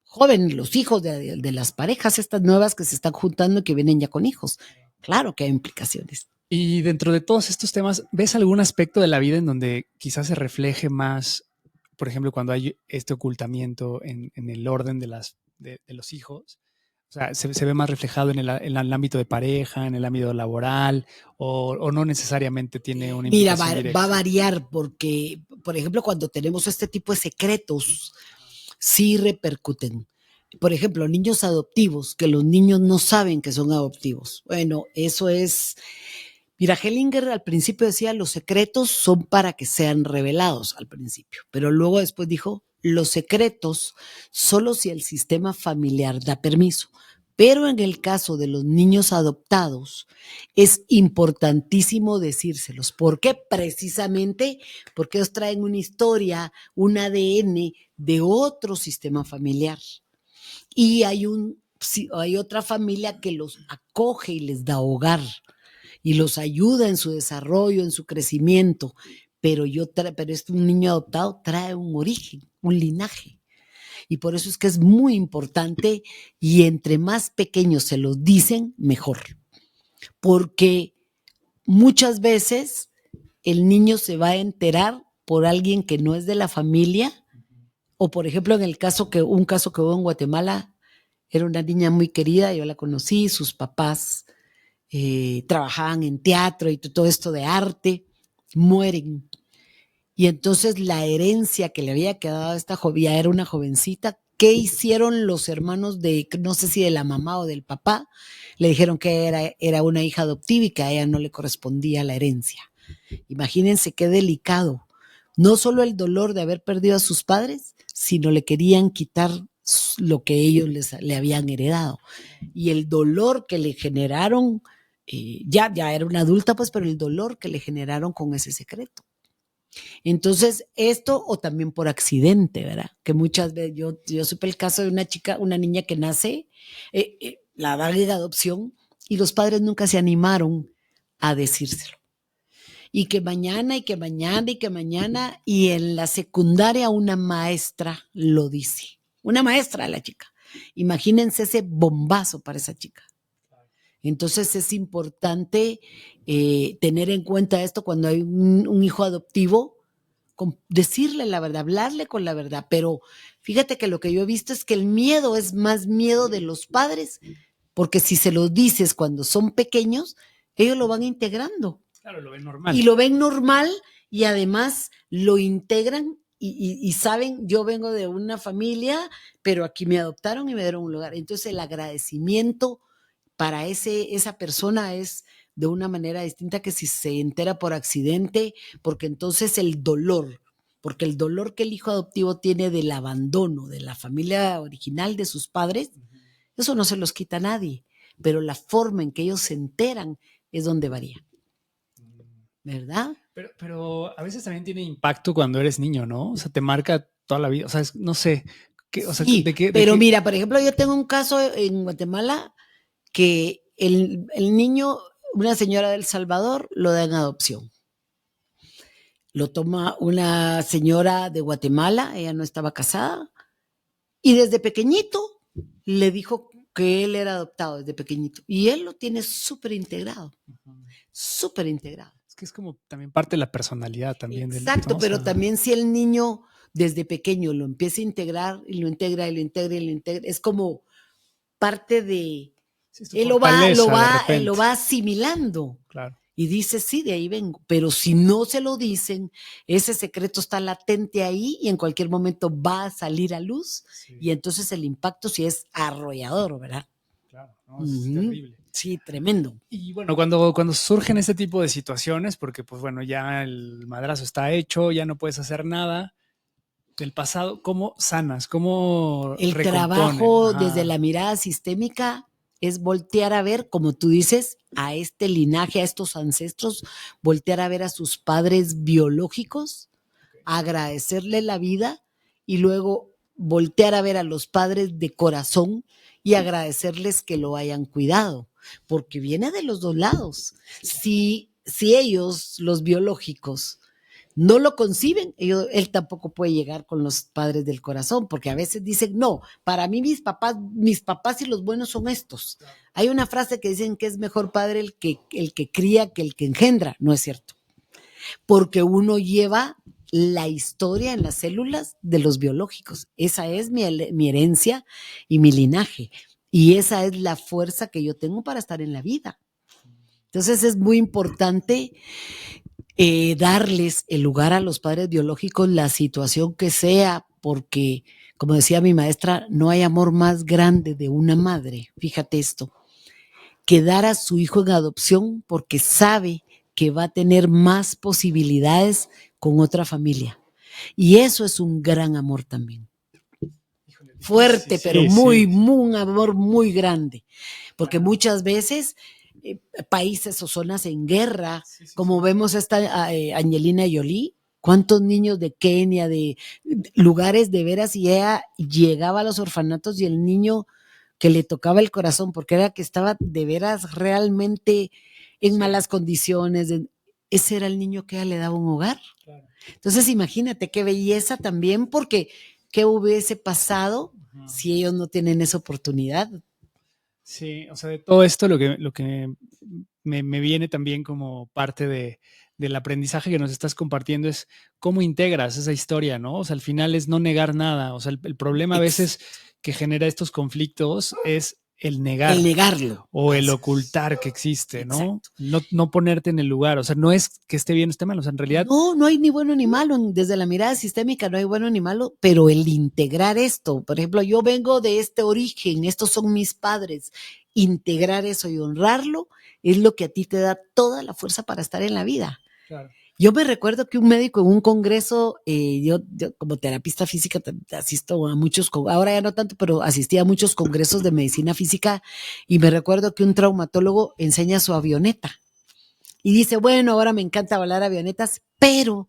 jóvenes, los hijos de las parejas, estas nuevas que se están juntando y que vienen ya con hijos. Claro que hay implicaciones. Y dentro de todos estos temas, ¿ves algún aspecto de la vida en donde quizás se refleje más, por ejemplo, cuando hay este ocultamiento en el orden de los hijos? O sea, ¿se ve más reflejado en el ámbito de pareja, en el ámbito laboral, o no necesariamente tiene una implicación directa? Mira, va a variar porque, por ejemplo, cuando tenemos este tipo de secretos, sí repercuten. Por ejemplo, niños adoptivos, que los niños no saben que son adoptivos. Bueno, eso es... Mira, Hellinger al principio decía, los secretos son para que sean revelados al principio, pero luego después dijo, los secretos solo si el sistema familiar da permiso. Pero en el caso de los niños adoptados, es importantísimo decírselos. ¿Por qué? Precisamente porque ellos traen una historia, un ADN de otro sistema familiar. Y hay otra familia que los acoge y les da hogar y los ayuda en su desarrollo, en su crecimiento. Pero un niño adoptado trae un origen, un linaje. Y por eso es que es muy importante, y entre más pequeños se los dicen, mejor. Porque muchas veces el niño se va a enterar por alguien que no es de la familia, o por ejemplo, en un caso que hubo en Guatemala, era una niña muy querida, yo la conocí, sus papás trabajaban en teatro y todo esto de arte, mueren. Y entonces la herencia que le había quedado a esta joven, era una jovencita, ¿qué hicieron los hermanos no sé si de la mamá o del papá? Le dijeron que era una hija adoptiva y que a ella no le correspondía la herencia. Imagínense qué delicado. No solo el dolor de haber perdido a sus padres, sino le querían quitar lo que ellos le habían heredado. Y el dolor que le generaron, ya era una adulta, pues, pero el dolor que le generaron con ese secreto. Entonces, esto, o también por accidente, ¿verdad? Que muchas veces, yo supe el caso de una niña que nace, la dan en adopción, y los padres nunca se animaron a decírselo. Y que mañana, y en la secundaria una maestra lo dice. Una maestra, la chica. Imagínense ese bombazo para esa chica. Entonces es importante tener en cuenta esto cuando hay un hijo adoptivo, decirle la verdad, hablarle con la verdad, pero fíjate que lo que yo he visto es que el miedo es más miedo de los padres, porque si se lo dices cuando son pequeños, ellos lo van integrando. Claro, lo ven normal. Y lo ven normal y además lo integran y saben, yo vengo de una familia, pero aquí me adoptaron y me dieron un lugar. Entonces el agradecimiento para esa persona es de una manera distinta que si se entera por accidente, porque entonces porque el dolor que el hijo adoptivo tiene del abandono de la familia original de sus padres, eso no se los quita a nadie, pero la forma en que ellos se enteran es donde varía. ¿Verdad? Pero a veces también tiene impacto cuando eres niño, ¿no? O sea, te marca toda la vida. O sea, no sé. O sea, sí, pero mira, por ejemplo, yo tengo un caso en Guatemala que el niño, una señora de El Salvador, lo da en adopción. Lo toma una señora de Guatemala, ella no estaba casada, y desde pequeñito le dijo que él era adoptado desde pequeñito. Y él lo tiene súper integrado, súper integrado. Es que es como también parte de la personalidad también. Exacto, pero también si el niño desde pequeño lo empieza a integrar y lo integra y lo integra y lo integra, es como parte de... Sí, él lo va asimilando. Claro. Y dice, sí, de ahí vengo. Pero si no se lo dicen, ese secreto está latente ahí y en cualquier momento va a salir a luz. Sí. Y entonces el impacto sí es arrollador, ¿verdad? Claro, no, es terrible. Sí, tremendo. Y bueno, cuando surgen este tipo de situaciones, porque pues bueno, ya el madrazo está hecho, ya no puedes hacer nada del pasado, ¿cómo sanas? ¿Cómo el trabajo desde la mirada sistémica es voltear a ver, como tú dices, a este linaje, a estos ancestros, voltear a ver a sus padres biológicos, agradecerle la vida y luego voltear a ver a los padres de corazón y agradecerles que lo hayan cuidado, porque viene de los dos lados. Si ellos, los biológicos, no lo conciben, él tampoco puede llegar con los padres del corazón, porque a veces dicen, no, para mí mis papás y los buenos son estos. Hay una frase que dicen que es mejor padre el que cría que el que engendra. No es cierto, porque uno lleva la historia en las células de los biológicos. Esa es mi herencia y mi linaje, y esa es la fuerza que yo tengo para estar en la vida. Entonces es muy importante darles el lugar a los padres biológicos, la situación que sea, porque, como decía mi maestra, no hay amor más grande de una madre, fíjate esto, que dar a su hijo en adopción porque sabe que va a tener más posibilidades con otra familia. Y eso es un gran amor también. Fuerte, sí, pero muy, un amor muy grande. Porque muchas veces países o zonas en guerra, como vemos esta Angelina Jolie, cuántos niños de Kenia, de lugares de veras, y ella llegaba a los orfanatos y el niño que le tocaba el corazón, porque era que estaba de veras realmente en malas condiciones, ese era el niño que ella le daba un hogar. Claro. Entonces imagínate qué belleza también, porque qué hubiese pasado si ellos no tienen esa oportunidad. Sí, o sea, de todo esto lo que me viene también como parte del aprendizaje que nos estás compartiendo es cómo integras esa historia, ¿no? O sea, al final es no negar nada. O sea, el problema a veces que genera estos conflictos es el negar. El negarlo. O el ocultar que existe, ¿no? No ponerte en el lugar. O sea, no es que esté bien o esté mal. O sea, en realidad... No hay ni bueno ni malo. Desde la mirada sistémica no hay bueno ni malo, pero el integrar esto, por ejemplo, yo vengo de este origen, estos son mis padres, integrar eso y honrarlo es lo que a ti te da toda la fuerza para estar en la vida. Claro. Yo me recuerdo que un médico en un congreso, yo como terapista física asisto a muchos, ahora ya no tanto, pero asistí a muchos congresos de medicina física y me recuerdo que un traumatólogo enseña su avioneta y dice, bueno, ahora me encanta volar avionetas, pero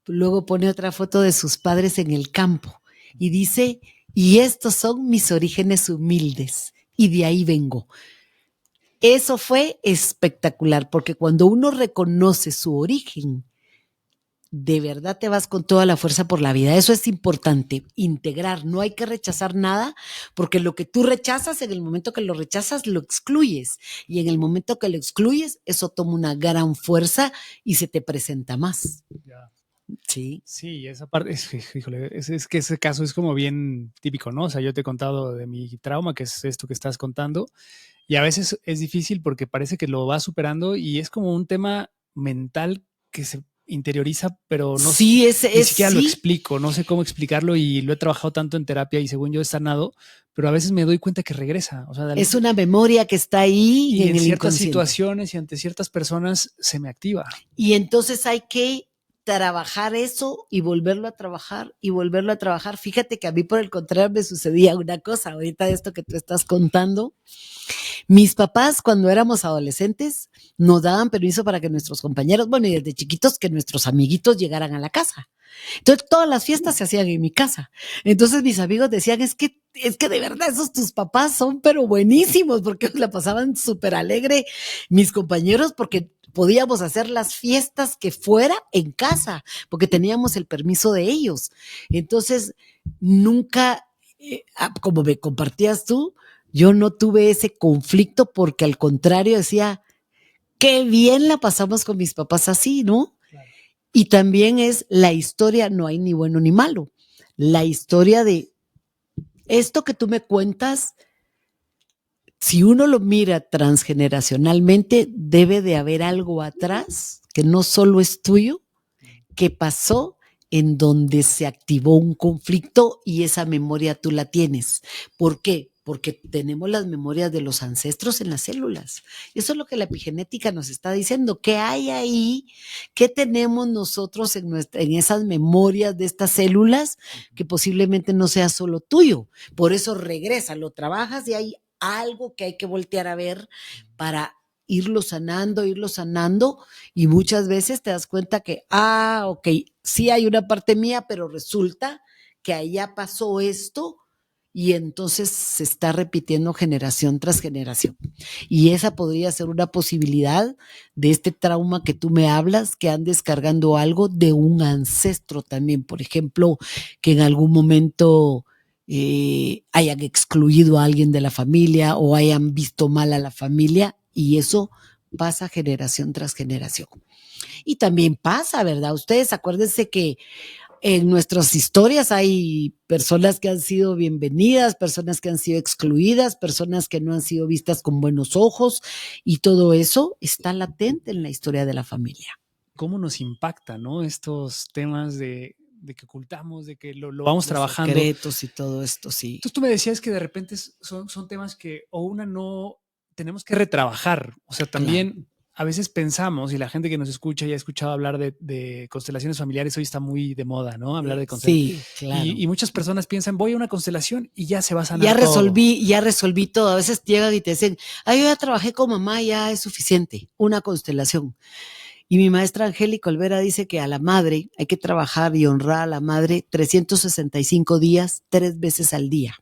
luego pone otra foto de sus padres en el campo y dice, y estos son mis orígenes humildes y de ahí vengo. Eso fue espectacular, porque cuando uno reconoce su origen, de verdad te vas con toda la fuerza por la vida. Eso es importante, integrar. No hay que rechazar nada, porque lo que tú rechazas, en el momento que lo rechazas, lo excluyes. Y en el momento que lo excluyes, eso toma una gran fuerza y se te presenta más. Ya. Sí. Sí, esa parte, híjole, es que ese caso es como bien típico, ¿no? O sea, yo te he contado de mi trauma, que es esto que estás contando, y a veces es difícil porque parece que lo vas superando y es como un tema mental que se interioriza, pero no, sí, ni siquiera lo sí. explico, no sé cómo explicarlo y lo he trabajado tanto en terapia y según yo he sanado, pero a veces me doy cuenta que regresa. O sea, Es una memoria que está ahí y en en el ciertas inconsciente. situaciones y ante ciertas personas se me activa. Y entonces hay que trabajar eso y volverlo a trabajar y volverlo a trabajar. Fíjate que a mí por el contrario me sucedía una cosa, ahorita de esto que tú estás contando. Mis papás cuando éramos adolescentes nos daban permiso para que nuestros compañeros, bueno, y desde chiquitos que nuestros amiguitos llegaran a la casa. Entonces todas las fiestas se hacían en mi casa. Entonces mis amigos decían, es que de verdad esos tus papás son pero buenísimos porque la pasaban súper alegre mis compañeros porque podíamos hacer las fiestas que fuera en casa porque teníamos el permiso de ellos. Entonces nunca, como me compartías tú, yo no tuve ese conflicto porque al contrario decía, qué bien la pasamos con mis papás así, ¿no? Claro. Y también es la historia, no hay ni bueno ni malo. La historia de esto que tú me cuentas, si uno lo mira transgeneracionalmente, debe de haber algo atrás que no solo es tuyo, que pasó en donde se activó un conflicto y esa memoria tú la tienes. ¿Por qué? Porque tenemos las memorias de los ancestros en las células. Eso es lo que la epigenética nos está diciendo. ¿Qué hay ahí? ¿Qué tenemos nosotros en esas memorias de estas células que posiblemente no sea solo tuyo? Por eso regresa, lo trabajas y hay algo que hay que voltear a ver para irlo sanando, y muchas veces te das cuenta que, ok, sí hay una parte mía, pero resulta que allá pasó esto y entonces se está repitiendo generación tras generación. Y esa podría ser una posibilidad de este trauma que tú me hablas, que han descargando algo de un ancestro también, por ejemplo, que en algún momento hayan excluido a alguien de la familia o hayan visto mal a la familia y eso pasa generación tras generación. Y también pasa, ¿verdad? Ustedes acuérdense que en nuestras historias hay personas que han sido bienvenidas, personas que han sido excluidas, personas que no han sido vistas con buenos ojos y todo eso está latente en la historia de la familia. ¿Cómo nos impacta, no? Estos temas de que ocultamos, de que lo vamos trabajando. Secretos y todo esto, sí. Entonces tú me decías que de repente son temas que o una no tenemos que retrabajar. O sea, también claro. A veces pensamos, y la gente que nos escucha ya ha escuchado hablar de constelaciones familiares, hoy está muy de moda, ¿no? Hablar de constelaciones. Sí, claro. Y muchas personas piensan, voy a una constelación y ya se va a sanar ya resolví todo. A veces llegan y te dicen, yo ya trabajé con mamá, ya es suficiente. Una constelación. Y mi maestra Angélica Olvera dice que a la madre hay que trabajar y honrar a la madre 365 días, 3 veces al día.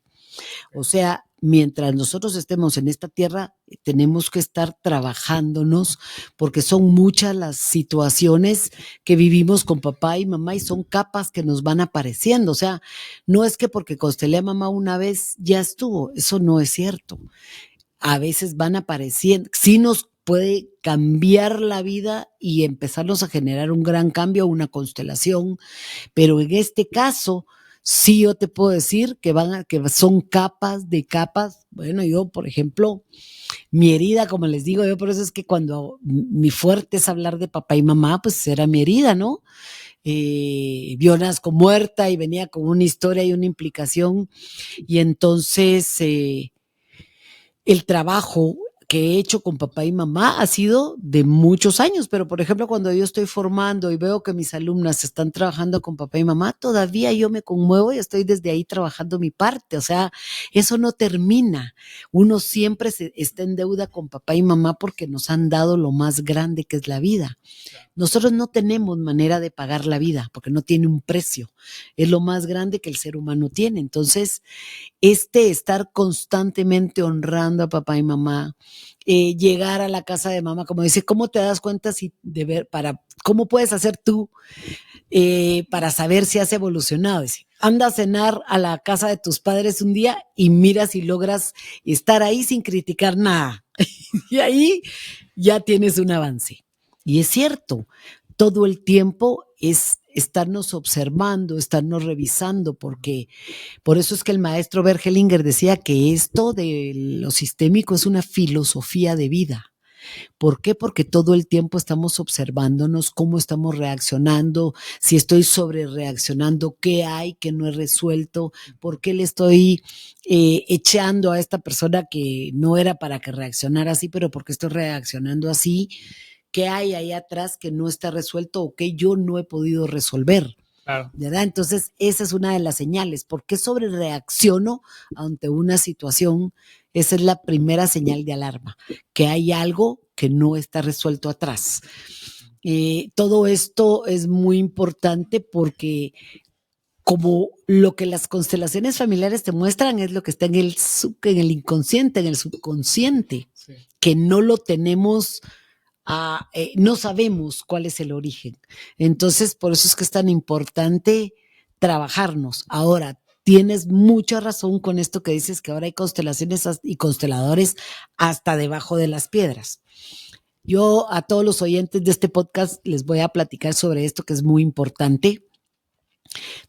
O sea, mientras nosotros estemos en esta tierra, tenemos que estar trabajándonos porque son muchas las situaciones que vivimos con papá y mamá y son capas que nos van apareciendo. O sea, no es que porque constelé a mamá una vez ya estuvo, eso no es cierto. A veces van apareciendo, sí nos puede cambiar la vida y empezarnos a generar un gran cambio, una constelación, pero en este caso sí yo te puedo decir que son capas de capas. Bueno, yo, por ejemplo, mi herida, como les digo, yo por eso es que cuando mi fuerte es hablar de papá y mamá, pues era mi herida, ¿no? Yo nazco muerta y venía con una historia y una implicación, y entonces el trabajo que he hecho con papá y mamá ha sido de muchos años, pero por ejemplo cuando yo estoy formando y veo que mis alumnas están trabajando con papá y mamá, todavía yo me conmuevo y estoy desde ahí trabajando mi parte. O sea, eso no termina. Uno siempre está en deuda con papá y mamá porque nos han dado lo más grande que es la vida. Nosotros no tenemos manera de pagar la vida porque no tiene un precio. Es lo más grande que el ser humano tiene. Entonces, estar constantemente honrando a papá y mamá, llegar a la casa de mamá, como dice, ¿cómo te das cuenta cómo puedes hacer tú para saber si has evolucionado? Dice, anda a cenar a la casa de tus padres un día y mira si logras estar ahí sin criticar nada. Y ahí ya tienes un avance. Y es cierto, todo el tiempo es estarnos observando, estarnos revisando, porque por eso es que el maestro Bergelinger decía que esto de lo sistémico es una filosofía de vida. ¿Por qué? Porque todo el tiempo estamos observándonos, cómo estamos reaccionando, si estoy sobre reaccionando, qué hay que no he resuelto, por qué le estoy echando a esta persona que no era para que reaccionara así, pero porque estoy reaccionando así, qué hay ahí atrás que no está resuelto o que yo no he podido resolver. Claro. ¿Verdad? Entonces, esa es una de las señales. ¿Por qué sobre reacciono ante una situación? Esa es la primera señal de alarma, que hay algo que no está resuelto atrás. Todo esto es muy importante porque como lo que las constelaciones familiares te muestran es lo que está en el inconsciente, en el subconsciente, sí, que no lo tenemos, no sabemos cuál es el origen. Entonces, por eso es que es tan importante trabajarnos. Ahora, tienes mucha razón con esto que dices, que ahora hay constelaciones y consteladores hasta debajo de las piedras. Yo a todos los oyentes de este podcast les voy a platicar sobre esto que es muy importante.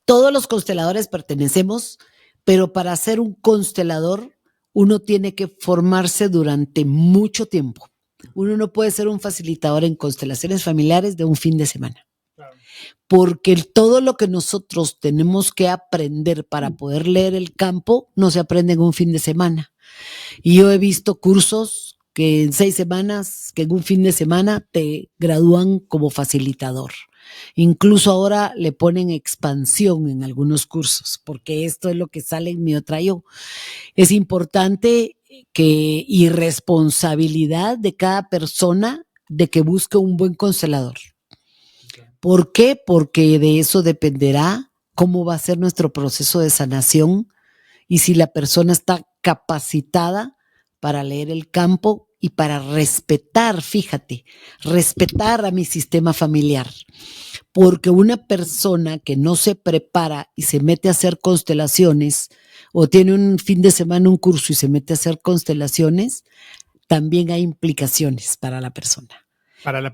Todos los consteladores pertenecemos, pero para ser un constelador uno tiene que formarse durante mucho tiempo. Uno no puede ser un facilitador en constelaciones familiares de un fin de semana. Claro. Porque todo lo que nosotros tenemos que aprender para poder leer el campo no se aprende en un fin de semana. Y yo he visto cursos que en 6 semanas, que en un fin de semana te gradúan como facilitador. Incluso ahora le ponen expansión en algunos cursos, porque esto es lo que sale en mi otra yo. Es importante y responsabilidad de cada persona de que busque un buen constelador. ¿Por qué? Porque de eso dependerá cómo va a ser nuestro proceso de sanación y si la persona está capacitada para leer el campo y para respetar, fíjate, respetar a mi sistema familiar. Porque una persona que no se prepara y se mete a hacer constelaciones o tiene un fin de semana un curso y se mete a hacer constelaciones, también hay implicaciones para la persona. Para la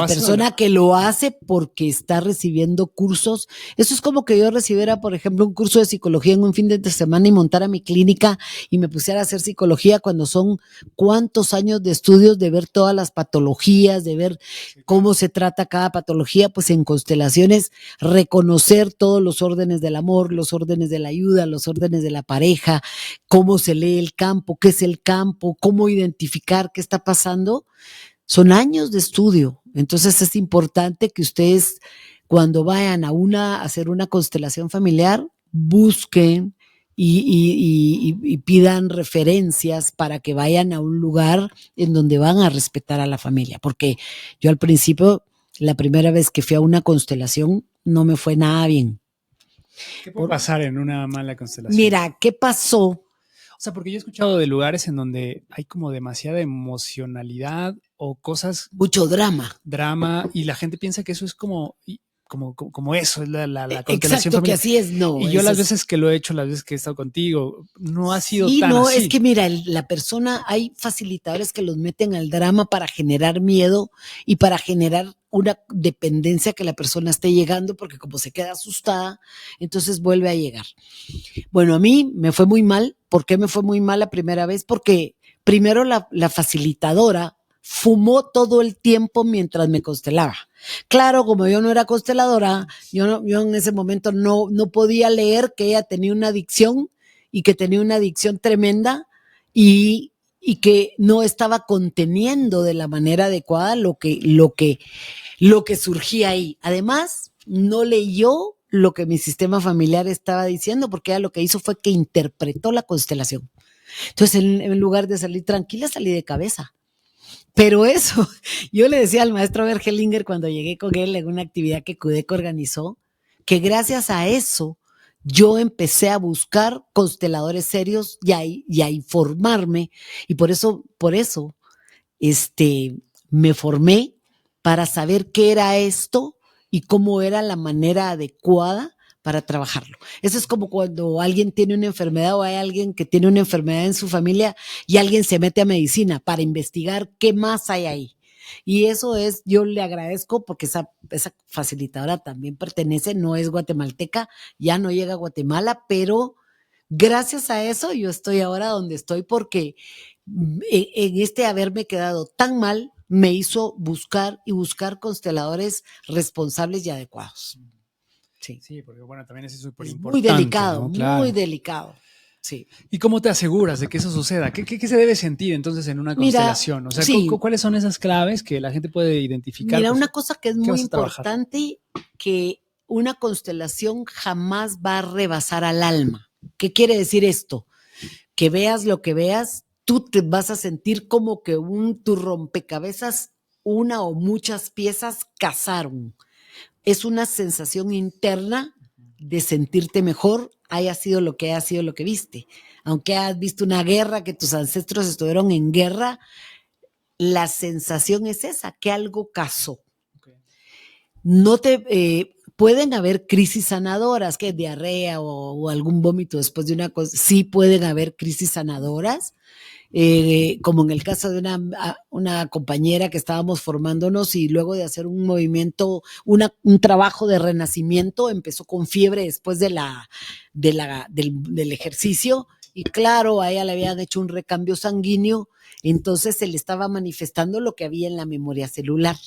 persona que lo hace porque está recibiendo cursos. Eso es como que yo recibiera, por ejemplo, un curso de psicología en un fin de semana y montara mi clínica y me pusiera a hacer psicología cuando son cuántos años de estudios, de ver todas las patologías, de ver cómo se trata cada patología, pues en constelaciones reconocer todos los órdenes del amor, los órdenes de la ayuda, los órdenes de la pareja, cómo se lee el campo, qué es el campo, cómo identificar qué está pasando. Son años de estudio, entonces es importante que ustedes cuando vayan a hacer una constelación familiar busquen y pidan referencias para que vayan a un lugar en donde van a respetar a la familia, porque yo al principio, la primera vez que fui a una constelación, no me fue nada bien. ¿Qué puede pasar en una mala constelación? Mira, ¿qué pasó? O sea, porque yo he escuchado de lugares en donde hay como demasiada emocionalidad o cosas... Mucho drama. Drama, y la gente piensa que eso es como eso, es la constelación Exacto, familiar. Que así es, no. Y yo las veces que lo he hecho, las veces que he estado contigo, no ha sido tan no, así. Es que mira, la persona, hay facilitadores que los meten al drama para generar miedo y para generar una dependencia que la persona esté llegando, porque como se queda asustada, entonces vuelve a llegar. Bueno, a mí me fue muy mal. ¿Por qué me fue muy mal la primera vez? Porque primero la facilitadora fumó todo el tiempo mientras me constelaba. Claro, como yo no era consteladora, yo en ese momento no podía leer que ella tenía una adicción y que tenía una adicción tremenda y que no estaba conteniendo de la manera adecuada lo que surgía ahí. Además, no leyó lo que mi sistema familiar estaba diciendo, porque ella lo que hizo fue que interpretó la constelación. Entonces, en lugar de salir tranquila, salí de cabeza. Pero eso, yo le decía al maestro Bergelinger cuando llegué con él en una actividad que CUDEC organizó, que gracias a eso yo empecé a buscar consteladores serios y a informarme, y por eso me formé para saber qué era esto y cómo era la manera adecuada para trabajarlo. Eso es como cuando alguien tiene una enfermedad o hay alguien que tiene una enfermedad en su familia y alguien se mete a medicina para investigar qué más hay ahí. Y eso es, yo le agradezco porque esa facilitadora también pertenece, no es guatemalteca, ya no llega a Guatemala, pero gracias a eso yo estoy ahora donde estoy porque en haberme quedado tan mal me hizo buscar consteladores responsables y adecuados. Sí, porque bueno, también es súper importante. Muy delicado, ¿no? Claro. Muy delicado. Sí. ¿Y cómo te aseguras de que eso suceda? ¿Qué se debe sentir entonces en una constelación? O sea, sí. ¿Cuáles son esas claves que la gente puede identificar? Mira, una cosa que es muy importante, que una constelación jamás va a rebasar al alma. ¿Qué quiere decir esto? Que veas lo que veas, tú te vas a sentir como que tu rompecabezas, una o muchas piezas casaron. Es una sensación interna de sentirte mejor, haya sido lo que viste. Aunque has visto una guerra, que tus ancestros estuvieron en guerra, la sensación es esa, que algo casó. Okay. No te pueden haber crisis sanadoras, que es diarrea o algún vómito después de una cosa. Sí pueden haber crisis sanadoras. Como en el caso de una compañera que estábamos formándonos y luego de hacer un movimiento, un trabajo de renacimiento, empezó con fiebre después del ejercicio y claro, a ella le habían hecho un recambio sanguíneo, entonces se le estaba manifestando lo que había en la memoria celular.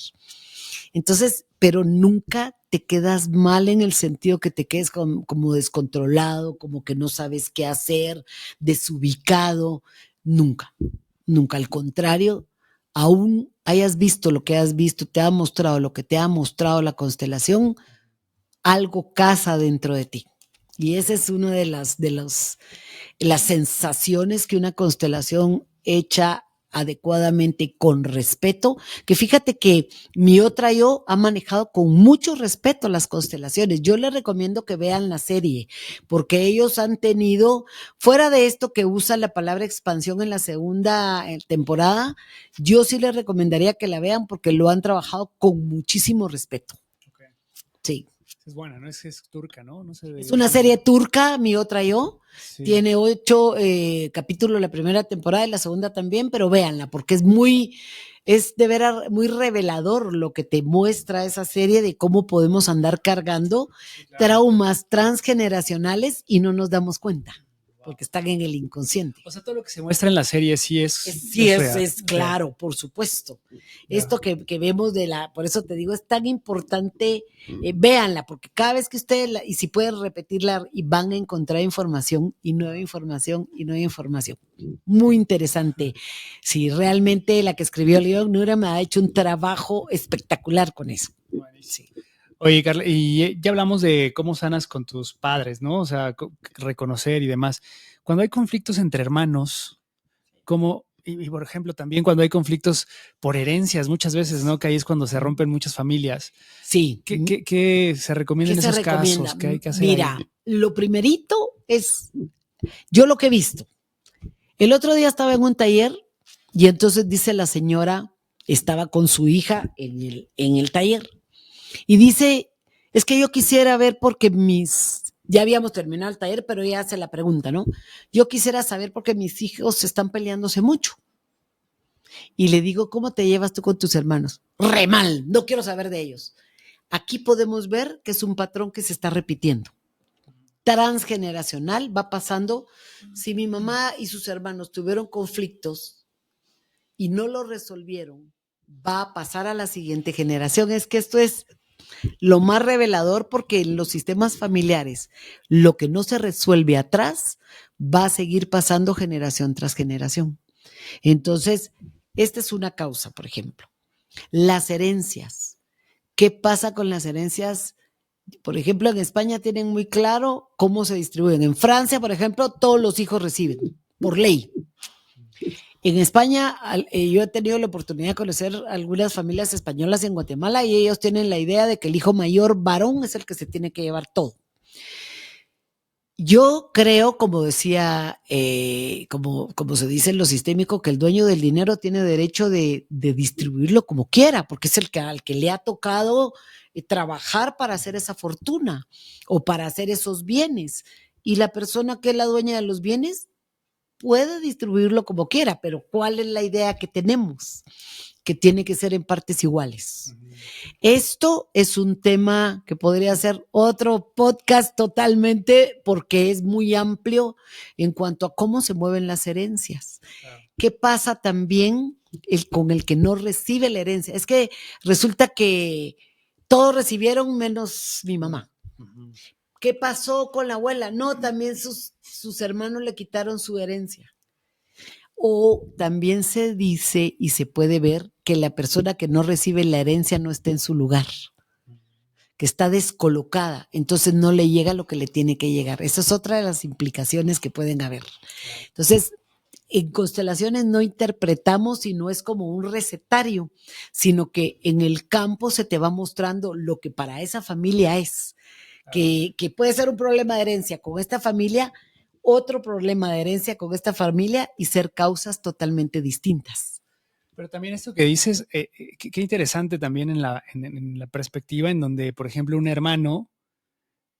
Entonces, pero nunca te quedas mal en el sentido que te quedes como descontrolado, como que no sabes qué hacer, desubicado. Nunca. Al contrario, aún hayas visto lo que has visto, te ha mostrado lo que te ha mostrado la constelación, algo casa dentro de ti. Y esa es una de las sensaciones que una constelación hecha adecuadamente con respeto, que fíjate que mi otra yo ha manejado con mucho respeto las constelaciones. Yo les recomiendo que vean la serie, porque ellos han tenido, fuera de esto que usa la palabra expansión en la segunda temporada, yo sí les recomendaría que la vean porque lo han trabajado con muchísimo respeto. Okay. Sí. Es buena, ¿no? Es turca, ¿no? No sé es una serie turca, mi otra yo. Sí. Tiene 8 capítulos la primera temporada y la segunda también, pero véanla, porque es de veras muy revelador lo que te muestra esa serie de cómo podemos andar cargando traumas transgeneracionales y no nos damos cuenta, porque están en el inconsciente. O sea, todo lo que se muestra en la serie sí es claro, por supuesto. Esto que vemos por eso te digo, es tan importante, véanla, porque cada vez que ustedes, y si pueden repetirla, y van a encontrar información, y nueva información, y nueva información. Muy interesante. Sí, realmente la que escribió León Nura me ha hecho un trabajo espectacular con eso. Sí. Oye, Carla, y ya hablamos de cómo sanas con tus padres, ¿no? O sea, reconocer y demás. Cuando hay conflictos entre hermanos, ¿cómo? Y por ejemplo, también cuando hay conflictos por herencias, muchas veces, ¿no? Que ahí es cuando se rompen muchas familias. Sí. ¿Qué se recomienda en esos casos? ¿Qué hay que hacer? Mira, lo primerito es, yo lo que he visto. El otro día estaba en un taller y entonces dice la señora, estaba con su hija en el taller. Y dice, es que yo quisiera ver porque ya habíamos terminado el taller, pero ella hace la pregunta, ¿no? Yo quisiera saber porque mis hijos están peleándose mucho. Y le digo, ¿cómo te llevas tú con tus hermanos? Re mal, no quiero saber de ellos. Aquí podemos ver que es un patrón que se está repitiendo. Transgeneracional, va pasando. Si mi mamá y sus hermanos tuvieron conflictos y no lo resolvieron, va a pasar a la siguiente generación. Es que esto es lo más revelador porque en los sistemas familiares lo que no se resuelve atrás va a seguir pasando generación tras generación. Entonces, esta es una causa, por ejemplo. Las herencias. ¿Qué pasa con las herencias? Por ejemplo, en España tienen muy claro cómo se distribuyen. En Francia, por ejemplo, todos los hijos reciben, por ley. En España, yo he tenido la oportunidad de conocer algunas familias españolas en Guatemala y ellos tienen la idea de que el hijo mayor varón es el que se tiene que llevar todo. Yo creo, como decía, como se dice en lo sistémico, que el dueño del dinero tiene derecho de distribuirlo como quiera, porque es al que le ha tocado trabajar para hacer esa fortuna o para hacer esos bienes. Y la persona que es la dueña de los bienes puede distribuirlo como quiera, pero ¿cuál es la idea que tenemos? Que tiene que ser en partes iguales. Esto es un tema que podría ser otro podcast totalmente porque es muy amplio en cuanto a cómo se mueven las herencias. ¿Qué pasa también con el que no recibe la herencia? Es que resulta que todos recibieron menos mi mamá. ¿Qué pasó con la abuela? No, también sus hermanos le quitaron su herencia. O también se dice y se puede ver que la persona que no recibe la herencia no está en su lugar, que está descolocada, entonces no le llega lo que le tiene que llegar. Esa es otra de las implicaciones que pueden haber. Entonces, en constelaciones no interpretamos y no es como un recetario, sino que en el campo se te va mostrando lo que para esa familia es, que puede ser un problema de herencia con esta familia, otro problema de herencia con esta familia y ser causas totalmente distintas. Pero también esto que dices, qué interesante también en la perspectiva en donde, por ejemplo, un hermano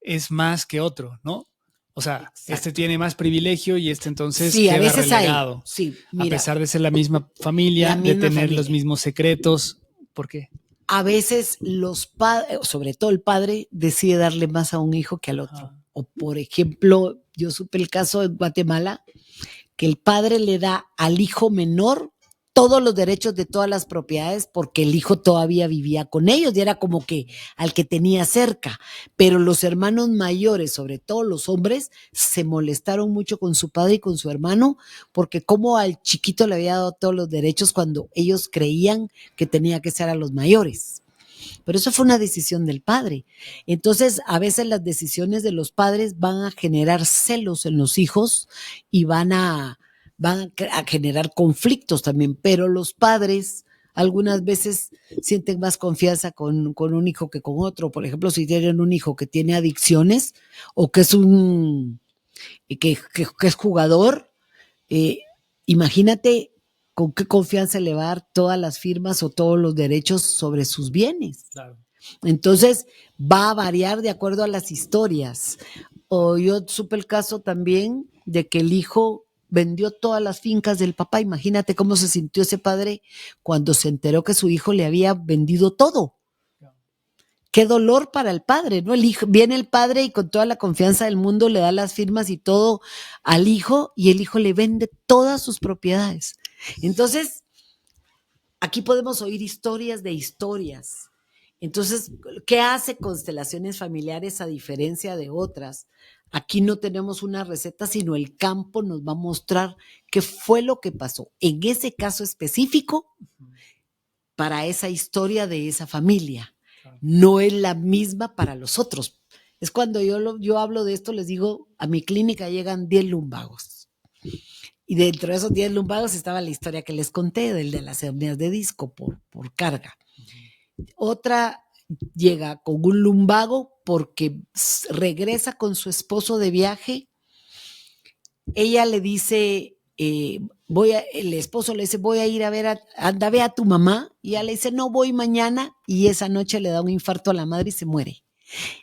es más que otro, ¿no? O sea, exacto, este tiene más privilegio y este entonces sí, queda a veces relegado. Sí, mira, a pesar de ser la misma familia, de tener familia, los mismos secretos. ¿Por qué? A veces los padres, sobre todo el padre, decide darle más a un hijo que al otro. O por ejemplo, yo supe el caso en Guatemala, que el padre le da al hijo menor todos los derechos de todas las propiedades porque el hijo todavía vivía con ellos y era como que al que tenía cerca. Pero los hermanos mayores, sobre todo los hombres, se molestaron mucho con su padre y con su hermano porque como al chiquito le había dado todos los derechos cuando ellos creían que tenía que ser a los mayores. Pero eso fue una decisión del padre. Entonces, a veces las decisiones de los padres van a generar celos en los hijos y van a generar conflictos también, pero los padres algunas veces sienten más confianza con un hijo que con otro. Por ejemplo, si tienen un hijo que tiene adicciones o que es que es jugador, imagínate con qué confianza le va a dar todas las firmas o todos los derechos sobre sus bienes. Claro. Entonces va a variar de acuerdo a las historias. O yo supe el caso también de que el hijo vendió todas las fincas del papá. Imagínate cómo se sintió ese padre cuando se enteró que su hijo le había vendido todo. Qué dolor para el padre, ¿no? El hijo, viene el padre y con toda la confianza del mundo le da las firmas y todo al hijo y el hijo le vende todas sus propiedades. Entonces, aquí podemos oír historias de historias. Entonces, ¿qué hace constelaciones familiares a diferencia de otras? Aquí no tenemos una receta, sino el campo nos va a mostrar qué fue lo que pasó en ese caso específico para esa historia de esa familia. No es la misma para los otros. Es cuando yo hablo de esto, les digo, a mi clínica llegan 10 lumbagos. Y dentro de esos 10 lumbagos estaba la historia que les conté, del de las hernias de disco por carga. Otra llega con un lumbago porque regresa con su esposo de viaje. Ella le dice, el esposo le dice, voy a ir a ver, anda, ve a tu mamá. Y ella le dice, no, voy mañana. Y esa noche le da un infarto a la madre y se muere.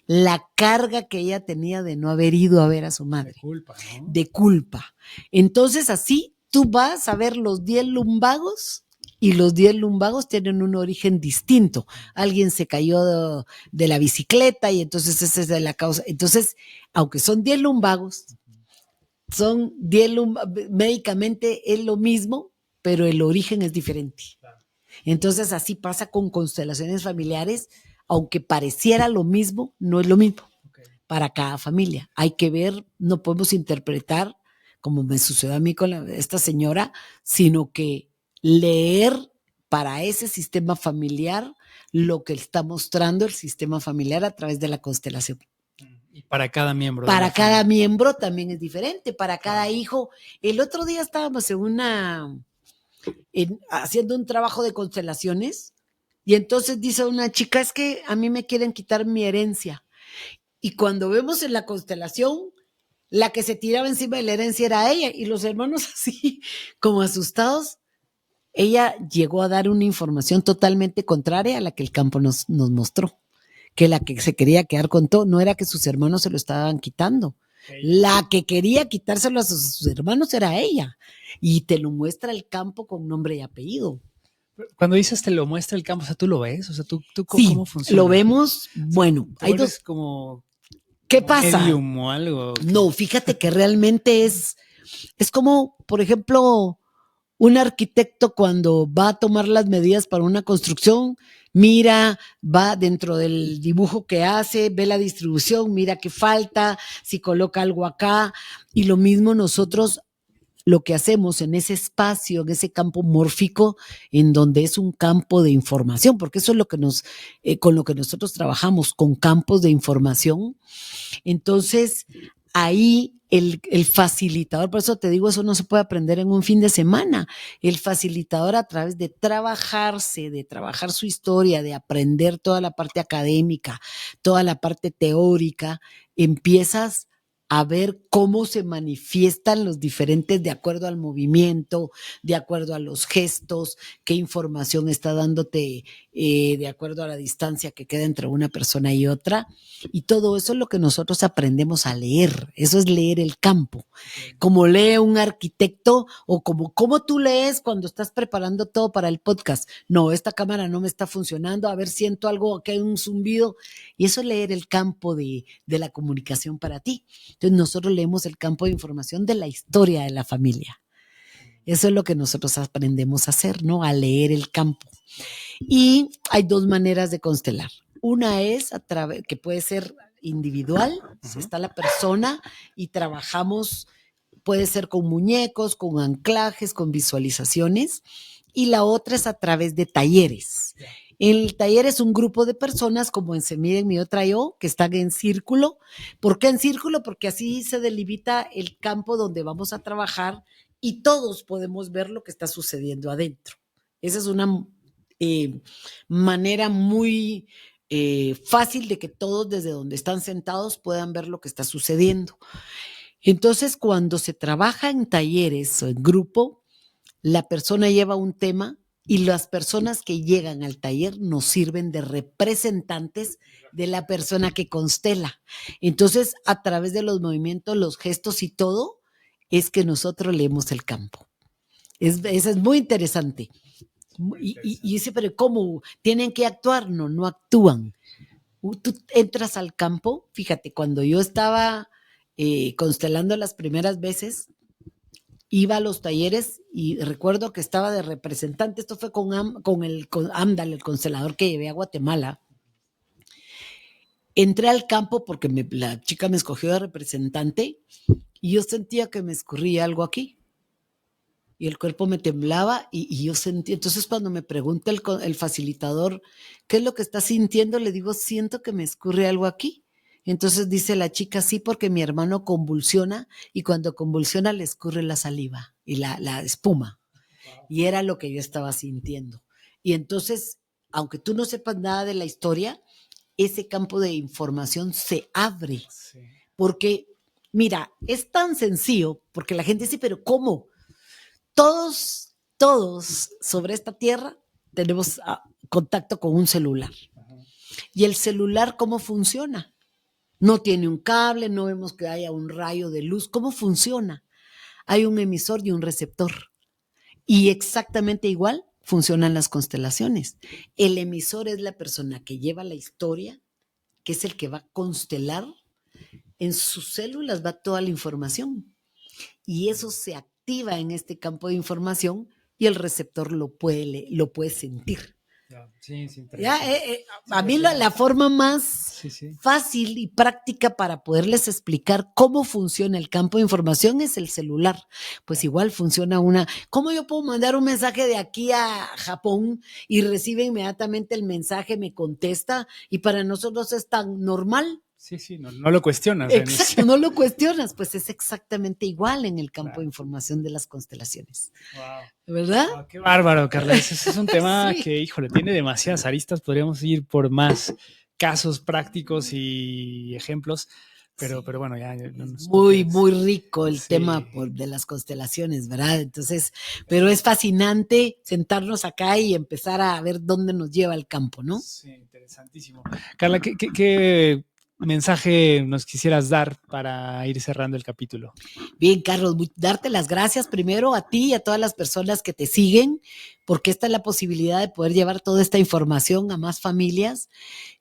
La carga que ella tenía de no haber ido a ver a su madre. De culpa, ¿no? De culpa. Entonces así tú vas a ver los 10 lumbagos y los 10 lumbagos tienen un origen distinto. Alguien se cayó de la bicicleta y entonces esa es la causa. Entonces, aunque son 10 lumbagos, son 10 médicamente es lo mismo, pero el origen es diferente. Entonces así pasa con constelaciones familiares. Aunque pareciera lo mismo, no es lo mismo para cada familia. Hay que ver, no podemos interpretar, como me sucedió a mí con esta señora, sino que leer para ese sistema familiar lo que está mostrando el sistema familiar a través de la constelación. Y para cada miembro. Para cada miembro también es diferente, para cada hijo. El otro día estábamos haciendo un trabajo de constelaciones. Y entonces dice una chica, es que a mí me quieren quitar mi herencia. Y cuando vemos en la constelación, la que se tiraba encima de la herencia era ella, y los hermanos así, como asustados. Ella llegó a dar una información totalmente contraria a la que el campo nos mostró, que la que se quería quedar con todo, no era que sus hermanos se lo estaban quitando. La que quería quitárselo a sus hermanos era ella, y te lo muestra el campo con nombre y apellido. Cuando dices te lo muestra el campo, o sea, ¿tú lo ves? O sea, ¿tú sí, cómo funciona? Lo vemos, bueno. Hay dos como... ¿Qué pasa? Medium o algo. No, fíjate que realmente es como, por ejemplo, un arquitecto cuando va a tomar las medidas para una construcción, mira, va dentro del dibujo que hace, ve la distribución, mira qué falta, si coloca algo acá, y lo mismo nosotros lo que hacemos en ese espacio, en ese campo mórfico, en donde es un campo de información, porque eso es lo que con lo que nosotros trabajamos, con campos de información. Entonces, ahí el facilitador, por eso te digo, eso no se puede aprender en un fin de semana. El facilitador, a través de trabajarse, de trabajar su historia, de aprender toda la parte académica, toda la parte teórica, empiezas a ver cómo se manifiestan los diferentes de acuerdo al movimiento, de acuerdo a los gestos, qué información está dándote de acuerdo a la distancia que queda entre una persona y otra. Y todo eso es lo que nosotros aprendemos a leer. Eso es leer el campo. Como lee un arquitecto o como tú lees cuando estás preparando todo para el podcast. No, esta cámara no me está funcionando. A ver, siento algo, que hay un zumbido. Y eso es leer el campo de la comunicación para ti. Entonces nosotros leemos el campo de información de la historia de la familia. Eso es lo que nosotros aprendemos a hacer, ¿no? A leer el campo. Y hay dos maneras de constelar. Una es que puede ser individual, si está la persona y trabajamos, puede ser con muñecos, con anclajes, con visualizaciones. Y la otra es a través de talleres. El taller es un grupo de personas, como en Semilla en mi otra yo, que están en círculo. ¿Por qué en círculo? Porque así se delimita el campo donde vamos a trabajar y todos podemos ver lo que está sucediendo adentro. Esa es una manera muy fácil de que todos desde donde están sentados puedan ver lo que está sucediendo. Entonces, cuando se trabaja en talleres o en grupo, la persona lleva un tema y las personas que llegan al taller nos sirven de representantes de la persona que constela. Entonces, a través de los movimientos, los gestos y todo, es que nosotros leemos el campo. Eso es muy interesante. Y dice, pero ¿cómo? ¿Tienen que actuar? No actúan. Tú entras al campo, fíjate, cuando yo estaba constelando las primeras veces, iba a los talleres y recuerdo que estaba de representante, esto fue con Amdal, el constelador que llevé a Guatemala. Entré al campo porque la chica me escogió de representante y yo sentía que me escurría algo aquí. Y el cuerpo me temblaba y yo sentí. Entonces, cuando me pregunta el facilitador, ¿qué es lo que está sintiendo? Le digo, siento que me escurre algo aquí. Entonces dice la chica, sí, porque mi hermano convulsiona y cuando convulsiona le escurre la saliva y la espuma. Y era lo que yo estaba sintiendo. Y entonces, aunque tú no sepas nada de la historia, ese campo de información se abre. Sí. Porque, mira, es tan sencillo, porque la gente dice, pero ¿cómo? Todos sobre esta tierra tenemos contacto con un celular. Uh-huh. ¿Y el celular cómo funciona? No tiene un cable, no vemos que haya un rayo de luz. ¿Cómo funciona? Hay un emisor y un receptor. Y exactamente igual funcionan las constelaciones. El emisor es la persona que lleva la historia, que es el que va a constelar. En sus células va toda la información. Y eso se activa en este campo de información y el receptor lo puede sentir. Sí, a mí la forma más fácil y práctica para poderles explicar cómo funciona el campo de información es el celular. Pues igual funciona ¿cómo yo puedo mandar un mensaje de aquí a Japón y recibe inmediatamente el mensaje, me contesta y para nosotros es tan normal? Sí, no lo cuestionas. Exacto, no lo cuestionas, pues es exactamente igual en el campo de información de las constelaciones. Wow. ¿Verdad? Wow, qué bárbaro, Carla. Ese es un tema que, híjole, tiene demasiadas aristas. Podríamos ir por más casos prácticos y ejemplos. Pero bueno, ya. Muy rico el tema de las constelaciones, ¿verdad? Entonces, pero es fascinante sentarnos acá y empezar a ver dónde nos lleva el campo, ¿no? Sí, interesantísimo. Carla, ¿qué mensaje nos quisieras dar para ir cerrando el capítulo? Bien, Carlos, darte las gracias primero a ti y a todas las personas que te siguen, porque esta es la posibilidad de poder llevar toda esta información a más familias.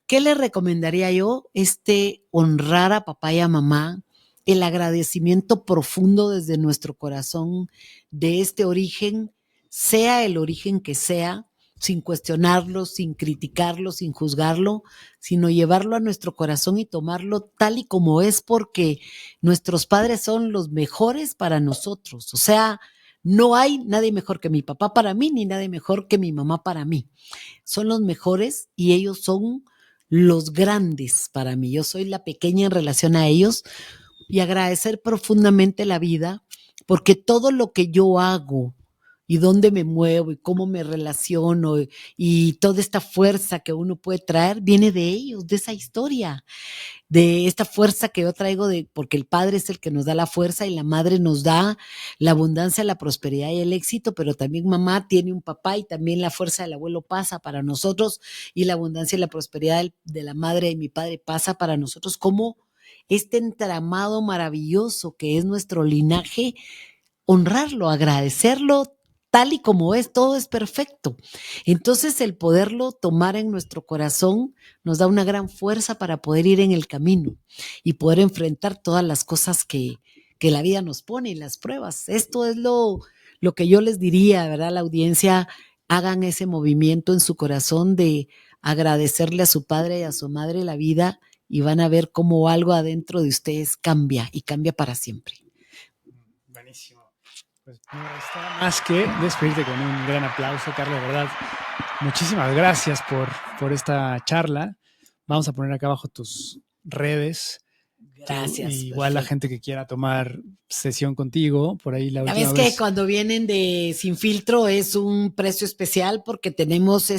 ¿Qué le recomendaría yo? Honrar a papá y a mamá, el agradecimiento profundo desde nuestro corazón de este origen, sea el origen que sea, sin cuestionarlo, sin criticarlo, sin juzgarlo, sino llevarlo a nuestro corazón y tomarlo tal y como es, porque nuestros padres son los mejores para nosotros. O sea, no hay nadie mejor que mi papá para mí, ni nadie mejor que mi mamá para mí. Son los mejores y ellos son los grandes para mí. Yo soy la pequeña en relación a ellos, y agradecer profundamente la vida, porque todo lo que yo hago y dónde me muevo y cómo me relaciono y toda esta fuerza que uno puede traer viene de ellos, de esa historia, de esta fuerza que yo traigo, porque el padre es el que nos da la fuerza y la madre nos da la abundancia, la prosperidad y el éxito, pero también mamá tiene un papá y también la fuerza del abuelo pasa para nosotros y la abundancia y la prosperidad de la madre de mi padre pasa para nosotros, como este entramado maravilloso que es nuestro linaje, honrarlo, agradecerlo tal y como es, todo es perfecto. Entonces el poderlo tomar en nuestro corazón nos da una gran fuerza para poder ir en el camino y poder enfrentar todas las cosas que la vida nos pone y las pruebas. Esto es lo que yo les diría, ¿verdad? La audiencia, hagan ese movimiento en su corazón de agradecerle a su padre y a su madre la vida, y van a ver cómo algo adentro de ustedes cambia y cambia para siempre. Buenísimo. Pues no resta más que despedirte con un gran aplauso, Carla, de verdad. Muchísimas gracias por esta charla. Vamos a poner acá abajo tus redes. Gracias. Igual la gente que quiera tomar sesión contigo, por ahí la última vez. Sabes que cuando vienen de Sin Filtro es un precio especial porque tenemos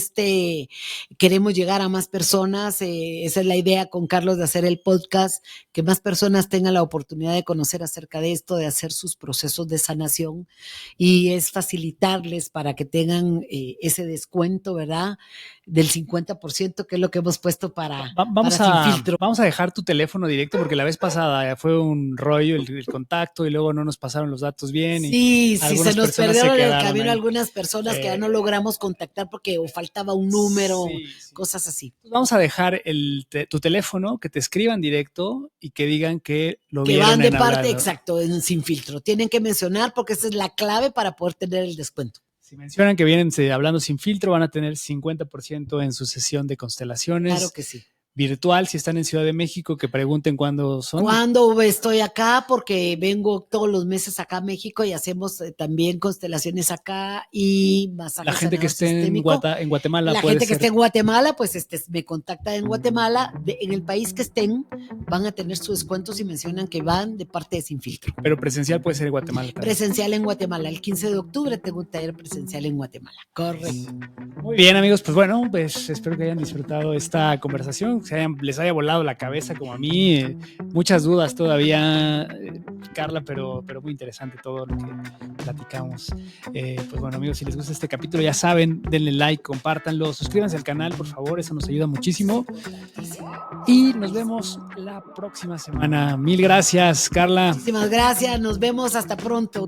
queremos llegar a más personas. Esa es la idea con Carlos de hacer el podcast, que más personas tengan la oportunidad de conocer acerca de esto, de hacer sus procesos de sanación, y es facilitarles para que tengan ese descuento, ¿verdad? Del 50%, que es lo que hemos puesto para Sin Filtro. Vamos a dejar tu teléfono directo porque la vez pasada fue un rollo el contacto y luego no nos pasaron los datos bien. Sí, se nos perdieron en el camino algunas personas que ya no logramos contactar porque o faltaba un número, cosas así. Vamos a dejar tu teléfono, que te escriban directo y que digan que lo vieron. Que van de parte, exacto, en Sin Filtro. Tienen que mencionar porque esa es la clave para poder tener el descuento. Si mencionan que vienen hablando Sin Filtro, van a tener 50% en su sesión de constelaciones. Claro que sí. Virtual, si están en Ciudad de México, que pregunten cuándo son. ¿Cuándo estoy acá? Porque vengo todos los meses acá a México y hacemos también constelaciones acá y masajes. La gente que esté en Guatemala. La gente que esté en Guatemala, pues me contacta en Guatemala. En el país que estén, van a tener su descuento si mencionan que van de parte de Sin Filtro. Pero presencial puede ser en Guatemala también. Presencial en Guatemala. El 15 de octubre tengo un taller presencial en Guatemala. Correcto. Muy bien, amigos. Pues bueno, espero que hayan disfrutado esta conversación. Les haya volado la cabeza como a mí. Muchas dudas todavía, Carla, pero muy interesante todo lo que platicamos. Pues bueno, amigos, si les gusta este capítulo, ya saben, denle like, compártanlo, suscríbanse al canal, por favor, eso nos ayuda muchísimo. Y nos vemos la próxima semana. Mil gracias, Carla. Muchísimas gracias, nos vemos, hasta pronto.